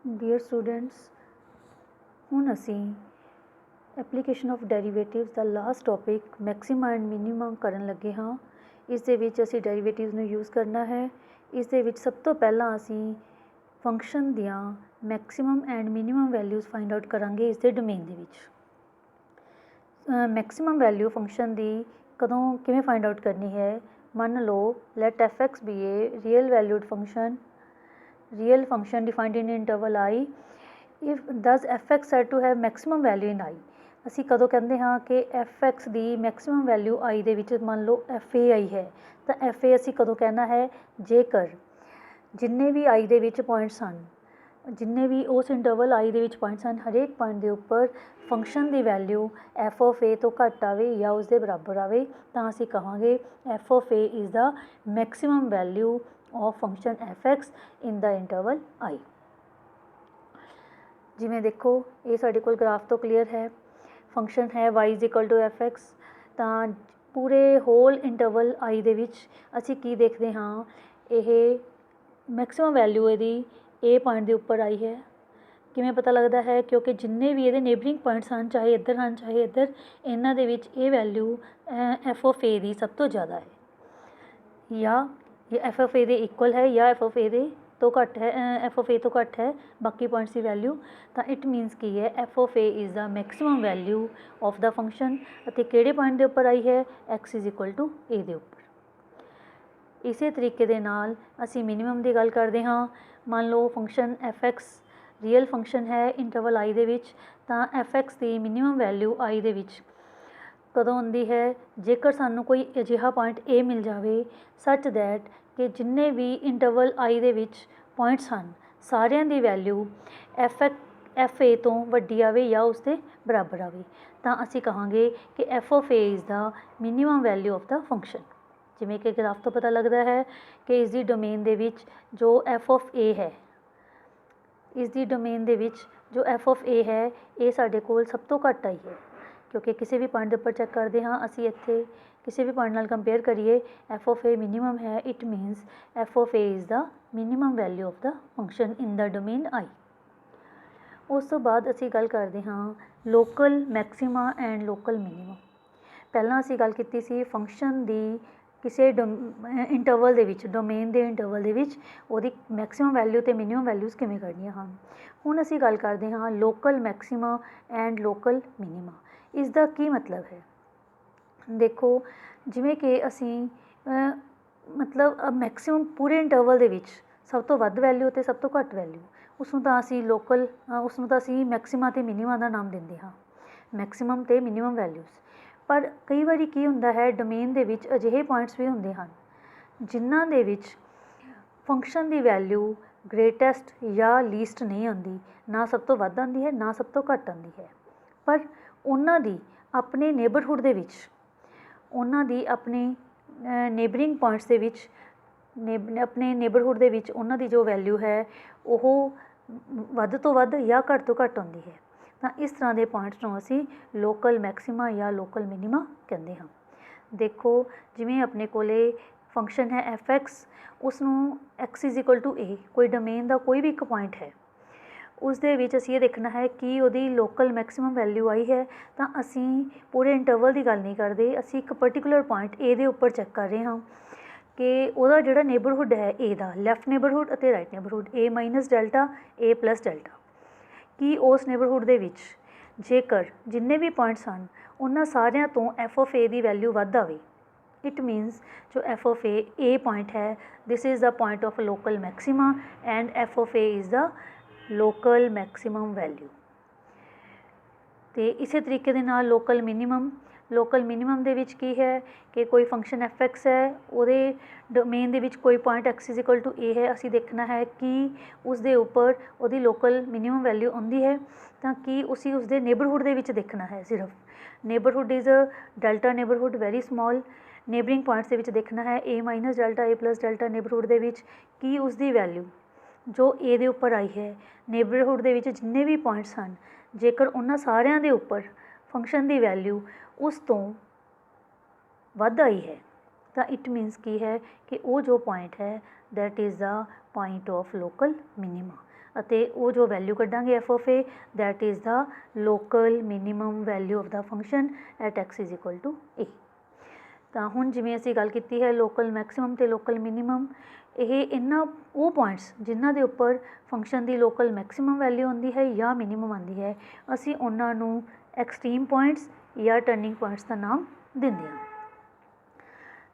Dear students, ਹੁਣ ਅਸੀਂ application of derivatives ਦਾ last topic maxima and minimum ਕਰਨ ਲੱਗੇ ਹਾਂ। ਇਸ ਦੇ ਵਿੱਚ ਅਸੀਂ ਡੈਰੀਵੇਟਿਵਸ ਨੂੰ ਯੂਜ਼ ਕਰਨਾ ਹੈ। ਇਸ ਦੇ ਵਿੱਚ ਸਭ ਤੋਂ ਪਹਿਲਾਂ ਅਸੀਂ ਫੰਕਸ਼ਨ ਦੀਆਂ maximum and minimum values find out ਕਰਾਂਗੇ ਇਸ ਦੇ ਡੋਮੇਨ ਦੇ ਵਿੱਚ। ਮੈਕਸਿਮਮ ਵੈਲਿਊ ਫੰਕਸ਼ਨ ਦੀ ਕਿਵੇਂ ਫਾਈਂਡ ਆਊਟ ਕਰਨੀ ਹੈ। ਮੰਨ ਲਓ let f x be a real valued function defined in interval I if does fx said to have maximum value in I। ਅਸੀਂ ਕਦੋਂ ਕਹਿੰਦੇ ਹਾਂ ਕਿ fx the maximum value I ਦੇ ਵਿੱਚ ਮੰਨ ਲਓ FAI ਹੈ, ਤਾਂ FA ਅਸੀਂ ਕਦੋਂ ਕਹਿਣਾ ਹੈ, ਜੇਕਰ ਜਿੰਨੇ ਵੀ I ਦੇ ਵਿੱਚ ਪੁਆਇੰਟਸ ਹਨ, ਜਿੰਨੇ ਵੀ ਉਸ ਇੰਟਰਵਲ I ਦੇ ਵਿੱਚ ਪੁਆਇੰਟਸ ਹਨ, ਹਰੇਕ ਪੁਆਇੰਟ ਦੇ ਉੱਪਰ function the value f of a ਤੋਂ ਘੱਟ ਆਵੇ ਜਾਂ ਉਸ ਦੇ ਬਰਾਬਰ ਆਵੇ, ਤਾਂ ਅਸੀਂ ਕਹਾਂਗੇ f of a is the maximum value of function fx in the interval I। ਜਿਵੇਂ ਦੇਖੋ ਇਹ ਸਾਡੇ ਕੋਲ ਗ੍ਰਾਫ ਤੋਂ ਕਲੀਅਰ ਹੈ, ਫੰਕਸ਼ਨ ਹੈ y is equal to fx। ਤਾਂ ਪੂਰੇ ਹੋਲ ਇੰਟਰਵਲ I ਦੇ ਵਿੱਚ ਅਸੀਂ ਕੀ ਦੇਖਦੇ ਹਾਂ, ਇਹ ਮੈਕਸਿਮਮ ਵੈਲਿਊ ਇਹਦੀ A ਪੁਆਇੰਟ ਦੇ ਉੱਪਰ ਆਈ ਹੈ। ਕਿਵੇਂ ਪਤਾ ਲੱਗਦਾ ਹੈ, ਕਿਉਂਕਿ ਜਿੰਨੇ ਵੀ ਇਹਦੇ ਨੇਬਰਿੰਗ ਪੁਆਇੰਟਸ ਹਨ, ਚਾਹੇ ਇੱਧਰ ਹਨ ਚਾਹੇ ਇੱਧਰ, ਇਹਨਾਂ ਦੇ ਵਿੱਚ ਇਹ ਵੈਲਿਊ f of a ਦੀ ਸਭ ਤੋਂ ਜ਼ਿਆਦਾ ਹੈ, ਜਾਂ f of a ਦੇ ਇਕੁਅਲ ਹੈ ਜਾਂ f of a ਦੇ ਤੋਂ ਘੱਟ ਹੈ, f of a ਤੋਂ ਘੱਟ ਹੈ ਬਾਕੀ ਪੁਆਇੰਟਸ ਦੀ ਵੈਲਿਊ। ਤਾਂ ਇਟ ਮੀਨਸ ਕੀ ਹੈ, f of a is the maximum value of the function, ਅਤੇ ਕਿਹੜੇ ਪੁਆਇੰਟ ਦੇ ਉੱਪਰ ਆਈ ਹੈ, x is equal to a ਦੇ ਉੱਪਰ। ਇਸੇ ਤਰੀਕੇ ਦੇ ਨਾਲ ਅਸੀਂ ਮਿਨੀਮਮ ਦੀ ਗੱਲ ਕਰਦੇ ਹਾਂ। ਮੰਨ ਲਓ ਫੰਕਸ਼ਨ fx ਰੀਅਲ ਫੰਕਸ਼ਨ ਹੈ ਇੰਟਰਵਲ I ਦੇ ਵਿੱਚ, ਤਾਂ fx the minimum value I ਦੇ ਵਿੱਚ ਕਦੋਂ ਹੁੰਦੀ ਹੈ, ਜੇਕਰ ਸਾਨੂੰ ਕੋਈ ਅਜਿਹਾ ਪੁਆਇੰਟ A ਮਿਲ ਜਾਵੇ ਸੱਚ ਦੈਟ ਕਿ ਜਿੰਨੇ ਵੀ ਇੰਟਰਵਲ I ਦੇ ਵਿੱਚ ਪੁਆਇੰਟਸ ਹਨ, ਸਾਰਿਆਂ ਦੀ ਵੈਲਿਊ FA ਤੋਂ ਵੱਡੀ ਆਵੇ ਜਾਂ ਉਸ ਦੇ ਬਰਾਬਰ ਆਵੇ, ਤਾਂ ਅਸੀਂ ਕਹਾਂਗੇ ਕਿ f of a is the minimum value of the function. ਜਿਵੇਂ ਕਿ ਗ੍ਰਾਫ ਤੋਂ ਪਤਾ ਲੱਗਦਾ ਹੈ ਕਿ ਇਸ ਦੀ ਡੋਮੇਨ ਦੇ ਵਿੱਚ ਜੋ f of a ਹੈ, ਇਸ ਦੀ ਡੋਮੇਨ ਦੇ ਵਿੱਚ ਜੋ f of a ਹੈ, ਇਹ ਸਾਡੇ ਕੋਲ ਸਭ ਤੋਂ ਘੱਟ ਆਈ ਹੈ, ਕਿਉਂਕਿ ਕਿਸੇ ਵੀ ਪੁਆਇੰਟ ਦੇ ਉੱਪਰ ਚੈੱਕ ਕਰਦੇ ਹਾਂ ਅਸੀਂ, ਇੱਥੇ ਕਿਸੇ ਵੀ ਪੁਆਇੰਟ ਨਾਲ ਕੰਪੇਅਰ ਕਰੀਏ f of a ਮਿਨੀਮਮ ਹੈ, it means f of a is the minimum value of the function in the domain I। ਉਸ ਤੋਂ ਬਾਅਦ ਅਸੀਂ ਗੱਲ ਕਰਦੇ ਹਾਂ local maxima and local minimum. ਪਹਿਲਾਂ ਅਸੀਂ ਗੱਲ ਕੀਤੀ ਸੀ ਫੰਕਸ਼ਨ ਦੀ ਕਿਸੇ ਇੰਟਰਵਲ ਦੇ ਵਿੱਚ, ਡੋਮੇਨ ਦੇ ਇੰਟਰਵਲ ਦੇ ਵਿੱਚ ਉਹਦੀ ਮੈਕਸਿਮਮ ਵੈਲਿਊ ਅਤੇ ਮਿਨੀਮਮ ਵੈਲਿਊਜ਼ ਕਿਵੇਂ ਕੱਢਣੀਆਂ ਹਨ। ਹੁਣ ਅਸੀਂ ਗੱਲ ਕਰਦੇ ਹਾਂ ਲੋਕਲ ਮੈਕਸਿਮਾ ਐਂਡ ਲੋਕਲ ਮਿਨੀਮਾ। ਇਸ ਦਾ ਕੀ ਮਤਲਬ ਹੈ, ਦੇਖੋ ਜਿਵੇਂ ਕਿ ਅਸੀਂ ਮਤਲਬ ਮੈਕਸਿਮਮ ਪੂਰੇ ਇੰਟਰਵਲ ਦੇ ਵਿੱਚ ਸਭ ਤੋਂ ਵੱਧ ਵੈਲਿਊ ਅਤੇ ਸਭ ਤੋਂ ਘੱਟ ਵੈਲਿਊ, ਉਸਨੂੰ ਤਾਂ ਅਸੀਂ ਮੈਕਸਿਮਾ ਅਤੇ ਮਿਨੀਮਾ ਦਾ ਨਾਮ ਦਿੰਦੇ ਹਾਂ, ਮੈਕਸਿਮਮ ਅਤੇ ਮਿਨੀਮਮ ਵੈਲਿਊਜ਼। ਪਰ ਕਈ ਵਾਰੀ ਕੀ ਹੁੰਦਾ ਹੈ, ਡੋਮੇਨ ਦੇ ਵਿੱਚ ਅਜਿਹੇ ਪੁਆਇੰਟਸ ਵੀ ਹੁੰਦੇ ਹਨ ਜਿਨ੍ਹਾਂ ਦੇ ਵਿੱਚ ਫੰਕਸ਼ਨ ਦੀ ਵੈਲਿਊ ਗ੍ਰੇਟੈਸਟ ਜਾਂ ਲੀਸਟ ਨਹੀਂ ਆਉਂਦੀ, ਨਾ ਸਭ ਤੋਂ ਵੱਧ ਆਉਂਦੀ ਹੈ ਨਾ ਸਭ ਤੋਂ ਘੱਟ ਆਉਂਦੀ ਹੈ, ਪਰ ਉਹਨਾਂ ਦੀ ਆਪਣੇ ਨੇਬਰਹੁੱਡ ਦੇ ਵਿੱਚ, ਉਹਨਾਂ ਦੀ ਆਪਣੇ ਨੇਬਰਿੰਗ ਪੁਆਇੰਟਸ ਦੇ ਵਿੱਚ, ਆਪਣੇ ਨੇਬਰਹੁੱਡ ਦੇ ਵਿੱਚ ਉਹਨਾਂ ਦੀ ਜੋ ਵੈਲਿਊ ਹੈ ਉਹ ਵੱਧ ਤੋਂ ਵੱਧ ਜਾਂ ਘੱਟ ਤੋਂ ਘੱਟ ਆਉਂਦੀ ਹੈ। ਤਾਂ ਇਸ ਤਰ੍ਹਾਂ ਦੇ ਪੁਆਇੰਟਸ ਨੂੰ ਅਸੀਂ ਲੋਕਲ ਮੈਕਸਿਮਾ ਜਾਂ ਲੋਕਲ ਮਿਨੀਮਾ ਕਹਿੰਦੇ ਹਾਂ। ਦੇਖੋ ਜਿਵੇਂ ਆਪਣੇ ਕੋਲੇ ਫੰਕਸ਼ਨ ਹੈ fx, ਉਸ ਨੂੰ x is equal to a, ਕੋਈ ਡੋਮੇਨ ਦਾ ਕੋਈ ਵੀ ਇੱਕ ਪੁਆਇੰਟ ਹੈ, ਉਸ ਦੇ ਵਿੱਚ ਅਸੀਂ ਇਹ ਦੇਖਣਾ ਹੈ ਕਿ ਉਹਦੀ ਲੋਕਲ ਮੈਕਸਿਮਮ ਵੈਲਿਊ ਆਈ ਹੈ। ਤਾਂ ਅਸੀਂ ਪੂਰੇ ਇੰਟਰਵਲ ਦੀ ਗੱਲ ਨਹੀਂ ਕਰਦੇ, ਅਸੀਂ ਇੱਕ ਪਰਟੀਕੂਲਰ ਪੁਆਇੰਟ A ਦੇ ਉੱਪਰ ਚੈੱਕ ਕਰ ਰਹੇ ਹਾਂ ਕਿ ਉਹਦਾ ਜਿਹੜਾ ਨੇਬਰਹੁੱਡ ਹੈ A ਦਾ, ਲੈਫਟ ਨੇਬਰਹੁੱਡ ਅਤੇ right neighbourhood, A minus delta A plus delta, ਕਿ ਉਸ ਨੇਬਰਹੁੱਡ ਦੇ ਵਿੱਚ ਜੇਕਰ ਜਿੰਨੇ ਵੀ ਪੁਆਇੰਟਸ ਹਨ ਉਹਨਾਂ ਸਾਰਿਆਂ ਤੋਂ f of a the value ਵੱਧ ਆਵੇ, ਇਟ ਮੀਨਸ ਜੋ f of a ਪੁਆਇੰਟ ਹੈ, this is the point of local maxima and f of a is the local maximum value. ਅਤੇ ਇਸੇ ਤਰੀਕੇ ਦੇ ਨਾਲ ਲੋਕਲ ਮਿਨੀਮਮ ਦੇ ਵਿੱਚ ਕੀ ਹੈ ਕਿ ਕੋਈ ਫੰਕਸ਼ਨ fx ਹੈ, ਉਹਦੇ ਡੋਮੇਨ ਦੇ ਵਿੱਚ ਕੋਈ point x is equal to a ਹੈ, ਅਸੀਂ ਦੇਖਣਾ ਹੈ ਕਿ ਉਸ ਦੇ ਉੱਪਰ ਉਹਦੀ ਲੋਕਲ ਮਿਨੀਮਮ ਵੈਲਿਊ ਆਉਂਦੀ ਹੈ, ਤਾਂ ਕਿ ਅਸੀਂ ਉਸਦੇ ਨੇਬਰਹੁੱਡ ਦੇ ਵਿੱਚ ਦੇਖਣਾ ਹੈ। ਸਿਰਫ neighbourhood is delta neighbourhood very small, neighbouring points ਦੇ ਵਿੱਚ ਦੇਖਣਾ ਹੈ A minus delta A plus delta neighbourhood ਦੇ ਵਿੱਚ, ਕਿ ਉਸਦੀ ਵੈਲਿਊ ਜੋ A ਦੇ ਉੱਪਰ ਆਈ ਹੈ, ਨੇਬਰਹੁੱਡ ਦੇ ਵਿੱਚ ਜਿੰਨੇ ਵੀ ਪੁਆਇੰਟਸ ਹਨ, ਜੇਕਰ ਉਹਨਾਂ ਸਾਰਿਆਂ ਦੇ ਉੱਪਰ ਫੰਕਸ਼ਨ ਦੀ ਵੈਲਿਊ ਉਸ ਤੋਂ ਵੱਧ ਆਈ ਹੈ, ਤਾਂ ਇਟ ਮੀਨਸ ਕੀ ਹੈ ਕਿ ਉਹ ਜੋ ਪੁਆਇੰਟ ਹੈ that is the point of local minima. ਅਤੇ ਉਹ ਜੋ ਵੈਲਿਊ ਕੱਢਾਂਗੇ f of a that is the local minimum value of the function at x is equal to a. ਤਾਂ ਹੁਣ ਜਿਵੇਂ ਅਸੀਂ ਗੱਲ ਕੀਤੀ ਹੈ ਲੋਕਲ ਮੈਕਸਿਮਮ ਅਤੇ ਲੋਕਲ ਮਿਨੀਮਮ, ਇਹ ਇਹਨਾਂ ਉਹ ਪੁਆਇੰਟਸ ਜਿਨ੍ਹਾਂ ਦੇ ਉੱਪਰ ਫੰਕਸ਼ਨ ਦੀ ਲੋਕਲ ਮੈਕਸਿਮਮ ਵੈਲਿਊ ਆਉਂਦੀ ਹੈ ਜਾਂ ਮਿਨੀਮਮ ਆਉਂਦੀ ਹੈ, ਅਸੀਂ ਉਹਨਾਂ ਨੂੰ ਐਕਸਟ੍ਰੀਮ ਪੁਆਇੰਟਸ ਜਾਂ ਟਰਨਿੰਗ ਪੁਆਇੰਟਸ ਦਾ ਨਾਮ ਦਿੰਦੇ ਹਾਂ।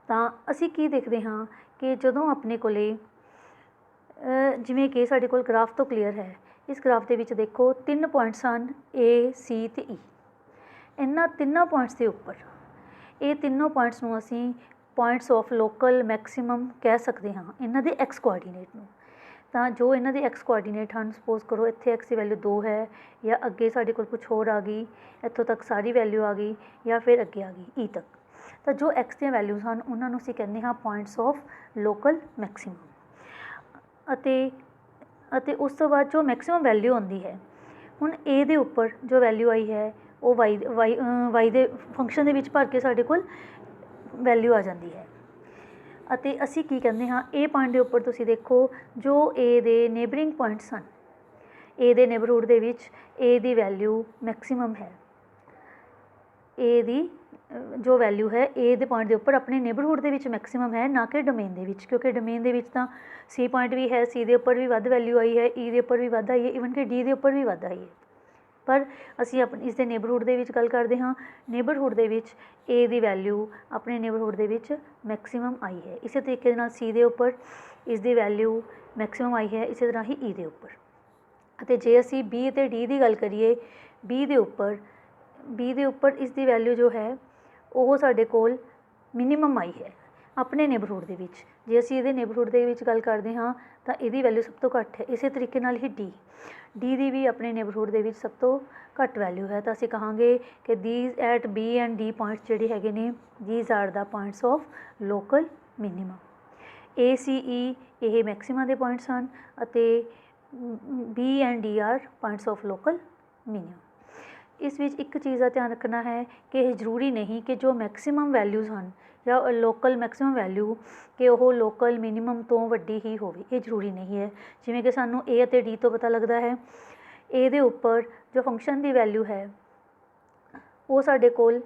ਤਾਂ ਅਸੀਂ ਕੀ ਦੇਖਦੇ ਹਾਂ ਕਿ ਜਦੋਂ ਆਪਣੇ ਕੋਲੇ ਜਿਵੇਂ ਕਿ ਸਾਡੇ ਕੋਲ ਗ੍ਰਾਫ ਤੋਂ ਕਲੀਅਰ ਹੈ, ਇਸ ਗ੍ਰਾਫ ਦੇ ਵਿੱਚ ਦੇਖੋ 3 ਪੁਆਇੰਟਸ ਹਨ A, C ਅਤੇ E। ਇਹਨਾਂ ਤਿੰਨਾਂ ਪੁਆਇੰਟਸ ਦੇ ਉੱਪਰ ਇਹ ਤਿੰਨੋਂ ਪੁਆਇੰਟਸ ਨੂੰ ਅਸੀਂ ਪੁਆਇੰਟਸ ਆਫ ਲੋਕਲ ਮੈਕਸਿਮਮ ਕਹਿ ਸਕਦੇ ਹਾਂ, ਇਹਨਾਂ ਦੇ ਐਕਸ ਕੋਆਰਡੀਨੇਟ ਨੂੰ। ਤਾਂ ਜੋ ਇਹਨਾਂ ਦੇ ਐਕਸ ਕੋਆਰਡੀਨੇਟ ਹਨ, ਸਪੋਜ਼ ਕਰੋ ਇੱਥੇ ਐਕਸ ਦੀ ਵੈਲਿਊ 2 ਹੈ ਜਾਂ ਅੱਗੇ ਸਾਡੇ ਕੋਲ ਕੁਛ ਹੋਰ ਆ ਗਈ, ਇੱਥੋਂ ਤੱਕ ਸਾਰੀ ਵੈਲਿਊ ਆ ਗਈ ਜਾਂ ਫਿਰ ਅੱਗੇ ਆ ਗਈ E ਤੱਕ। ਤਾਂ ਜੋ ਐਕਸ ਦੀਆਂ ਵੈਲਿਊਜ਼ ਹਨ ਉਹਨਾਂ ਨੂੰ ਅਸੀਂ ਕਹਿੰਦੇ ਹਾਂ ਪੁਆਇੰਟਸ ਆਫ ਲੋਕਲ ਮੈਕਸਿਮਮ। ਅਤੇ ਉਸ ਤੋਂ ਬਾਅਦ ਜੋ ਮੈਕਸਿਮਮ ਵੈਲਿਊ ਆਉਂਦੀ ਹੈ, ਹੁਣ A ਦੇ ਉੱਪਰ ਜੋ ਵੈਲਿਊ ਆਈ ਹੈ ਉਹ ਵਾਈ ਦੇ ਫੰਕਸ਼ਨ ਦੇ ਵਿੱਚ ਭਰ ਕੇ ਸਾਡੇ ਕੋਲ ਵੈਲਿਊ ਆ ਜਾਂਦੀ ਹੈ। ਅਤੇ ਅਸੀਂ ਕੀ ਕਹਿੰਦੇ ਹਾਂ, A ਪੁਆਇੰਟ ਦੇ ਉੱਪਰ ਤੁਸੀਂ ਦੇਖੋ ਜੋ A ਦੇ ਨੇਬਰਿੰਗ ਪੁਆਇੰਟਸ ਹਨ, A ਦੇ ਨੇਬਰਹੁੱਡ ਦੇ ਵਿੱਚ A ਦੀ ਵੈਲਿਊ ਮੈਕਸਿਮਮ ਹੈ। A ਦੀ ਜੋ ਵੈਲਿਊ ਹੈ A ਦੇ ਪੁਆਇੰਟ ਦੇ ਉੱਪਰ ਆਪਣੇ ਨੇਬਰਹੁੱਡ ਦੇ ਵਿੱਚ ਮੈਕਸਿਮਮ ਹੈ, ਨਾ ਕਿ ਡੋਮੇਨ ਦੇ ਵਿੱਚ, ਕਿਉਂਕਿ ਡੋਮੇਨ ਦੇ ਵਿੱਚ ਤਾਂ C ਪੁਆਇੰਟ ਵੀ ਹੈ, C ਦੇ ਉੱਪਰ ਵੀ ਵੱਧ ਵੈਲਿਊ ਆਈ ਹੈ, E ਦੇ ਉੱਪਰ ਵੀ ਵੱਧ ਆਈ ਹੈ, ਈਵਨ ਕਿ D ਦੇ ਉੱਪਰ ਵੀ ਵੱਧ ਆਈ ਹੈ। ਪਰ ਅਸੀਂ ਇਸ ਦੇ ਨੇਬਰਹੁੱਡ ਦੇ ਵਿੱਚ ਗੱਲ ਕਰਦੇ ਹਾਂ। ਨੇਬਰਹੁੱਡ ਦੇ ਵਿੱਚ A ਦੀ ਵੈਲਿਊ ਆਪਣੇ ਨੇਬਰਹੁੱਡ ਦੇ ਵਿੱਚ ਮੈਕਸਿਮਮ ਆਈ ਹੈ। ਇਸੇ ਤਰੀਕੇ ਦੇ ਨਾਲ C ਦੇ ਉੱਪਰ ਇਸ ਦੀ ਵੈਲਿਊ ਮੈਕਸਿਮਮ ਆਈ ਹੈ, ਇਸੇ ਤਰ੍ਹਾਂ ਹੀ E ਦੇ ਉੱਪਰ। ਅਤੇ ਜੇ ਅਸੀਂ B ਅਤੇ D ਦੀ ਗੱਲ ਕਰੀਏ, B ਦੇ ਉੱਪਰ ਇਸ ਦੀ ਵੈਲਿਊ ਜੋ ਹੈ ਉਹ ਸਾਡੇ ਕੋਲ ਮਿਨੀਮਮ ਆਈ ਹੈ ਆਪਣੇ ਨੇਬਰਹੁੱਡ ਦੇ ਵਿੱਚ। ਜੇ ਅਸੀਂ ਇਹਦੇ ਨੇਬਰਹੁੱਡ ਦੇ ਵਿੱਚ ਗੱਲ ਕਰਦੇ ਹਾਂ ਤਾਂ ਇਹਦੀ ਵੈਲਿਊ ਸਭ ਤੋਂ ਘੱਟ ਹੈ। ਇਸੇ ਤਰੀਕੇ ਨਾਲ ਹੀ D ਦੀ ਵੀ ਆਪਣੇ ਨੇਬਰਹੁੱਡ ਦੇ ਵਿੱਚ ਸਭ ਤੋਂ ਘੱਟ ਵੈਲਿਊ ਹੈ। ਤਾਂ ਅਸੀਂ ਕਹਾਂਗੇ ਕਿ these at B and D points ਜਿਹੜੇ ਹੈਗੇ ਨੇ, these are the points of local minimum. A, C, E ਇਹ ਮੈਕਸਿਮਮ ਦੇ ਪੁਆਇੰਟਸ ਹਨ ਅਤੇ B and D are points of local minimum. ਇਸ ਵਿੱਚ ਇੱਕ ਚੀਜ਼ ਦਾ ਧਿਆਨ ਰੱਖਣਾ ਹੈ ਕਿ ਇਹ ਜ਼ਰੂਰੀ ਨਹੀਂ ਕਿ ਜੋ ਮੈਕਸਿਮਮ ਵੈਲਿਊਜ਼ ਹਨ ਜਾਂ ਲੋਕਲ ਮੈਕਸਿਮਮ ਵੈਲਿਊ ਕਿ ਉਹ ਲੋਕਲ ਮਿਨੀਮਮ ਤੋਂ ਵੱਡੀ ਹੀ ਹੋਵੇ, ਇਹ ਜ਼ਰੂਰੀ ਨਹੀਂ ਹੈ। ਜਿਵੇਂ ਕਿ ਸਾਨੂੰ A ਅਤੇ D ਤੋਂ ਪਤਾ ਲੱਗਦਾ ਹੈ, A ਦੇ ਉੱਪਰ ਜੋ ਫੰਕਸ਼ਨ ਦੀ ਵੈਲਿਊ ਹੈ ਉਹ ਸਾਡੇ ਕੋਲ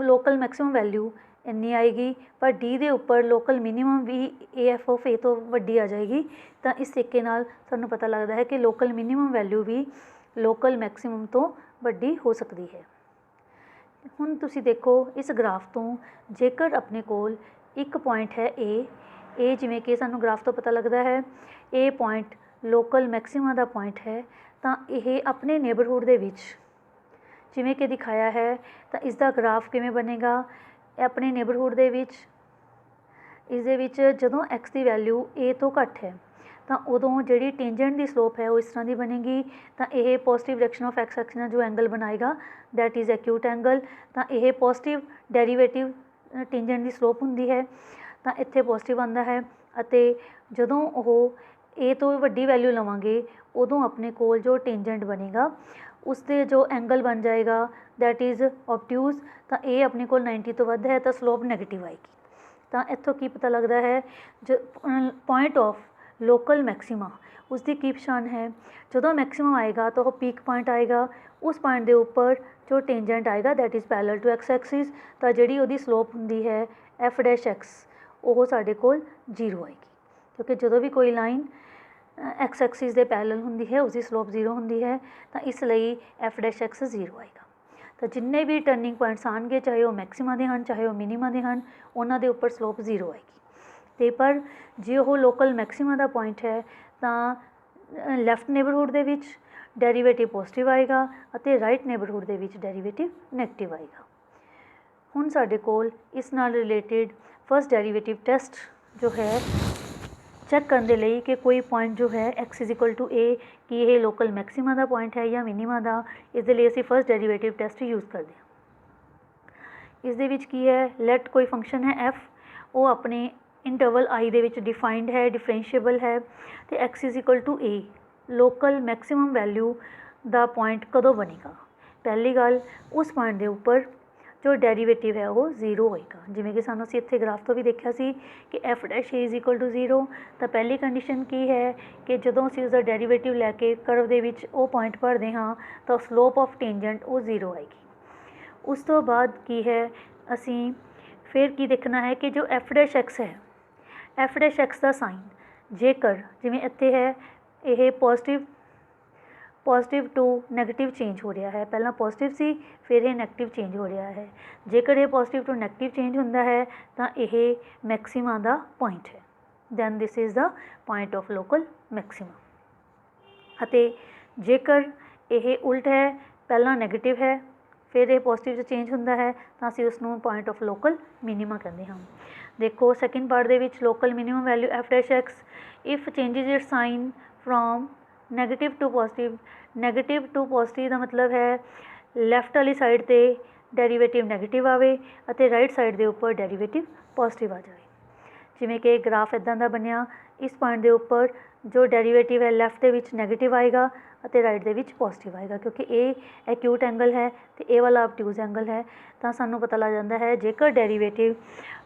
ਲੋਕਲ ਮੈਕਸਿਮਮ ਵੈਲਿਊ ਇੰਨੀ ਆਏਗੀ, ਪਰ D ਦੇ ਉੱਪਰ ਲੋਕਲ ਮਿਨੀਮਮ ਵੀ AF ਆਫ A ਤੋਂ ਵੱਡੀ ਆ ਜਾਏਗੀ। ਤਾਂ ਇਸ ਤਰੀਕੇ ਨਾਲ ਸਾਨੂੰ ਪਤਾ ਲੱਗਦਾ ਹੈ ਕਿ ਲੋਕਲ ਮਿਨੀਮਮ ਵੈਲਿਊ ਵੀ ਲੋਕਲ ਮੈਕਸਿਮਮ ਤੋਂ ਵੱਡੀ ਹੋ ਸਕਦੀ ਹੈ। ਹੁਣ ਤੁਸੀਂ ਦੇਖੋ ਇਸ ਗ੍ਰਾਫ ਤੋਂ, ਜੇਕਰ ਆਪਣੇ ਕੋਲ ਇੱਕ ਪੁਆਇੰਟ ਹੈ A, ਜਿਵੇਂ ਕਿ ਸਾਨੂੰ ਗ੍ਰਾਫ ਤੋਂ ਪਤਾ ਲੱਗਦਾ ਹੈ A point local maximum the point ਹੈ, ਤਾਂ ਇਹ ਆਪਣੇ ਨੇਬਰਹੁੱਡ ਦੇ ਵਿੱਚ ਜਿਵੇਂ ਕਿ ਦਿਖਾਇਆ ਹੈ, ਤਾਂ ਇਸ ਦਾ ਗ੍ਰਾਫ ਕਿਵੇਂ ਬਣੇਗਾ? ਆਪਣੇ ਨੇਬਰਹੁੱਡ ਦੇ ਵਿੱਚ ਇਸ ਦੇ ਵਿੱਚ ਜਦੋਂ x ਦੀ ਵੈਲਿਊ A ਤੋਂ ਘੱਟ ਹੈ ਤਾਂ ਉਦੋਂ ਜਿਹੜੀ ਟੇਂਜੈਂਟ ਦੀ ਸਲੋਪ ਹੈ ਉਹ ਇਸ ਤਰ੍ਹਾਂ ਦੀ ਬਣੇਗੀ। ਤਾਂ ਇਹ positive direction of x Axis ਨਾਲ ਜੋ ਐਂਗਲ ਬਣਾਏਗਾ ਦੈਟ ਇਜ਼ ਐਕਿਊਟ ਐਂਗਲ। ਤਾਂ ਇਹ ਪੋਜ਼ੀਟਿਵ ਡੈਰੀਵੇਟਿਵ ਟੇਂਜੈਂਟ ਦੀ ਸਲੋਪ ਹੁੰਦੀ ਹੈ, ਤਾਂ ਇੱਥੇ ਪੋਜ਼ੀਟਿਵ ਆਉਂਦਾ ਹੈ। ਅਤੇ ਜਦੋਂ ਉਹ A ਤੋਂ ਵੱਡੀ ਵੈਲਿਊ ਲਵਾਂਗੇ ਉਦੋਂ ਆਪਣੇ ਕੋਲ ਜੋ ਟੇਂਜੈਂਟ ਬਣੇਗਾ ਉਸ ਦੇ ਜੋ ਐਂਗਲ ਬਣ ਜਾਏਗਾ ਦੈਟ ਇਜ਼ ਓਬਟਿਊਜ਼। ਤਾਂ A ਆਪਣੇ ਕੋਲ 90 ਤੋਂ ਵੱਧ ਹੈ ਤਾਂ ਸਲੋਪ ਨੈਗੇਟਿਵ ਆਏਗੀ। ਤਾਂ ਇੱਥੋਂ ਕੀ ਪਤਾ ਲੱਗਦਾ ਹੈ, ਪੁਆਇੰਟ ਆਫ ਲੋਕਲ ਮੈਕਸਿਮਾ ਉਸ ਦੀ ਕੀ ਪਛਾਣ ਹੈ? ਜਦੋਂ ਮੈਕਸਿਮਮ ਆਏਗਾ ਤਾਂ ਉਹ ਪੀਕ ਪੁਆਇੰਟ ਆਏਗਾ, ਉਸ ਪੁਆਇੰਟ ਦੇ ਉੱਪਰ ਜੋ ਟੇਂਜੈਂਟ ਆਏਗਾ that is parallel to x axis. ਤਾਂ ਜਿਹੜੀ ਉਹਦੀ ਸਲੋਪ ਹੁੰਦੀ ਹੈ f'(x) ਉਹ ਸਾਡੇ ਕੋਲ 0 ਆਏਗੀ, ਕਿਉਂਕਿ ਜਦੋਂ ਵੀ ਕੋਈ ਲਾਈਨ x ਐਕਸਿਸ ਦੇ ਪੈਰਲਲ ਹੁੰਦੀ ਹੈ ਉਸਦੀ ਸਲੋਪ 0 ਹੁੰਦੀ ਹੈ। ਤਾਂ ਇਸ ਲਈ f'(x) 0 ਆਏਗਾ। ਤਾਂ ਜਿੰਨੇ ਵੀ ਟਰਨਿੰਗ ਪੁਆਇੰਟਸ ਆਉਣਗੇ, ਚਾਹੇ ਉਹ ਮੈਕਸਿਮਾ ਦੇ ਹਨ ਚਾਹੇ ਉਹ ਮਿਨੀਮਾ ਦੇ ਹਨ, ਉਹਨਾਂ ਦੇ ਉੱਪਰ ਸਲੋਪ 0 ਆਏਗੀ। ਅਤੇ ਪਰ ਜੇ ਉਹ ਲੋਕਲ ਮੈਕਸਿਮਾ ਦਾ ਪੁਆਇੰਟ ਹੈ ਤਾਂ ਲੈਫਟ ਨੇਬਰਹੁੱਡ ਦੇ ਵਿੱਚ ਡੈਰੀਵੇਟਿਵ ਪੋਜ਼ੀਟਿਵ ਆਏਗਾ ਅਤੇ ਰਾਈਟ ਨੇਬਰਹੁੱਡ ਦੇ ਵਿੱਚ ਡੈਰੀਵੇਟਿਵ ਨੈਗੇਟਿਵ ਆਏਗਾ। ਹੁਣ ਸਾਡੇ ਕੋਲ ਇਸ ਨਾਲ ਰਿਲੇਟਿਡ ਫਸਟ ਡੈਰੀਵੇਟਿਵ ਟੈਸਟ ਜੋ ਹੈ ਚੈੱਕ ਕਰਨ ਦੇ ਲਈ ਕਿ ਕੋਈ ਪੁਆਇੰਟ ਜੋ ਹੈ x is equal to A, ਕਿ ਇਹ ਲੋਕਲ ਮੈਕਸਿਮਾ ਦਾ ਪੁਆਇੰਟ ਹੈ ਜਾਂ ਮਿਨੀਮਾ ਦਾ, ਇਸ ਦੇ ਲਈ ਅਸੀਂ ਫਸਟ ਡੈਰੀਵੇਟਿਵ ਟੈਸਟ ਯੂਜ਼ ਕਰਦੇ ਹਾਂ। ਇਸ ਦੇ ਵਿੱਚ ਕੀ ਹੈ, ਲੈਟ ਕੋਈ ਫੰਕਸ਼ਨ ਹੈ f, ਉਹ ਆਪਣੇ ਇੰਟਰਵਲ I ਦੇ ਵਿੱਚ ਡਿਫਾਈਨਡ ਹੈ, ਡਿਫਰੈਂਸ਼ੀਏਬਲ ਹੈ, ਅਤੇ x is equal to A local maximum value ਦਾ ਪੁਆਇੰਟ ਕਦੋਂ ਬਣੇਗਾ? ਪਹਿਲੀ ਗੱਲ, ਉਸ ਪੁਆਇੰਟ ਦੇ ਉੱਪਰ जो डेरीवेटिव है वो 0 होएगा। जिमें कि सानू असीं इत्थे ग्राफ तो भी देखिया सी कि F dash A is equal to 0। तो पहली कंडीशन की है कि जदों असीं उसका डेरीवेटिव लैके करव दे विच वो पॉइंट भरदे हाँ तो स्लोप ऑफ टेंजेंट वो 0 आएगी। उस तो बाद की है असीं फिर की देखना है कि जो एफ डैश एक्स है, एफ डैश एक्स का साइन जेकर जिमें इत्थे है ये पॉजिटिव टू नैगेटिव चेंज हो रहा है, पहला पॉजिटिव सी फिर ये नैगेटिव चेंज हो रहा है। जेकर ये पॉजिटिव टू नैगेटिव चेंज होंदा है तो यह मैक्सिमा का पॉइंट है, then this is the point of local maxima. अते जेकर यह उल्ट है, पहला नैगेटिव है फिर ये पॉजिटिव चेंज होंदा है तो असीं उसनूं पॉइंट ऑफ लोकल मिनीमा कहते हैं। देखो सैकेंड पार्ट दे which local minimum value F dash X if changes it sign from negative to positive का मतलब है लैफ्ट वाली साइड ते डेरीवेटिव नैगेटिव आवे अते राइट साइड के उपर डेरीवेटिव पॉजिटिव आ जाए। जिमें कि ग्राफ इदां दा बनिया, इस पॉइंट के उपर जो डेरीवेटिव है लैफ्ट के विच नैगेटिव आएगा अते राइट के विच पॉजिटिव आएगा, क्योंकि ये एक्यूट एंगल है तो ये वाला ऑबट्यूज एंगल है। तो सानू पता लग जाता है जेकर derivative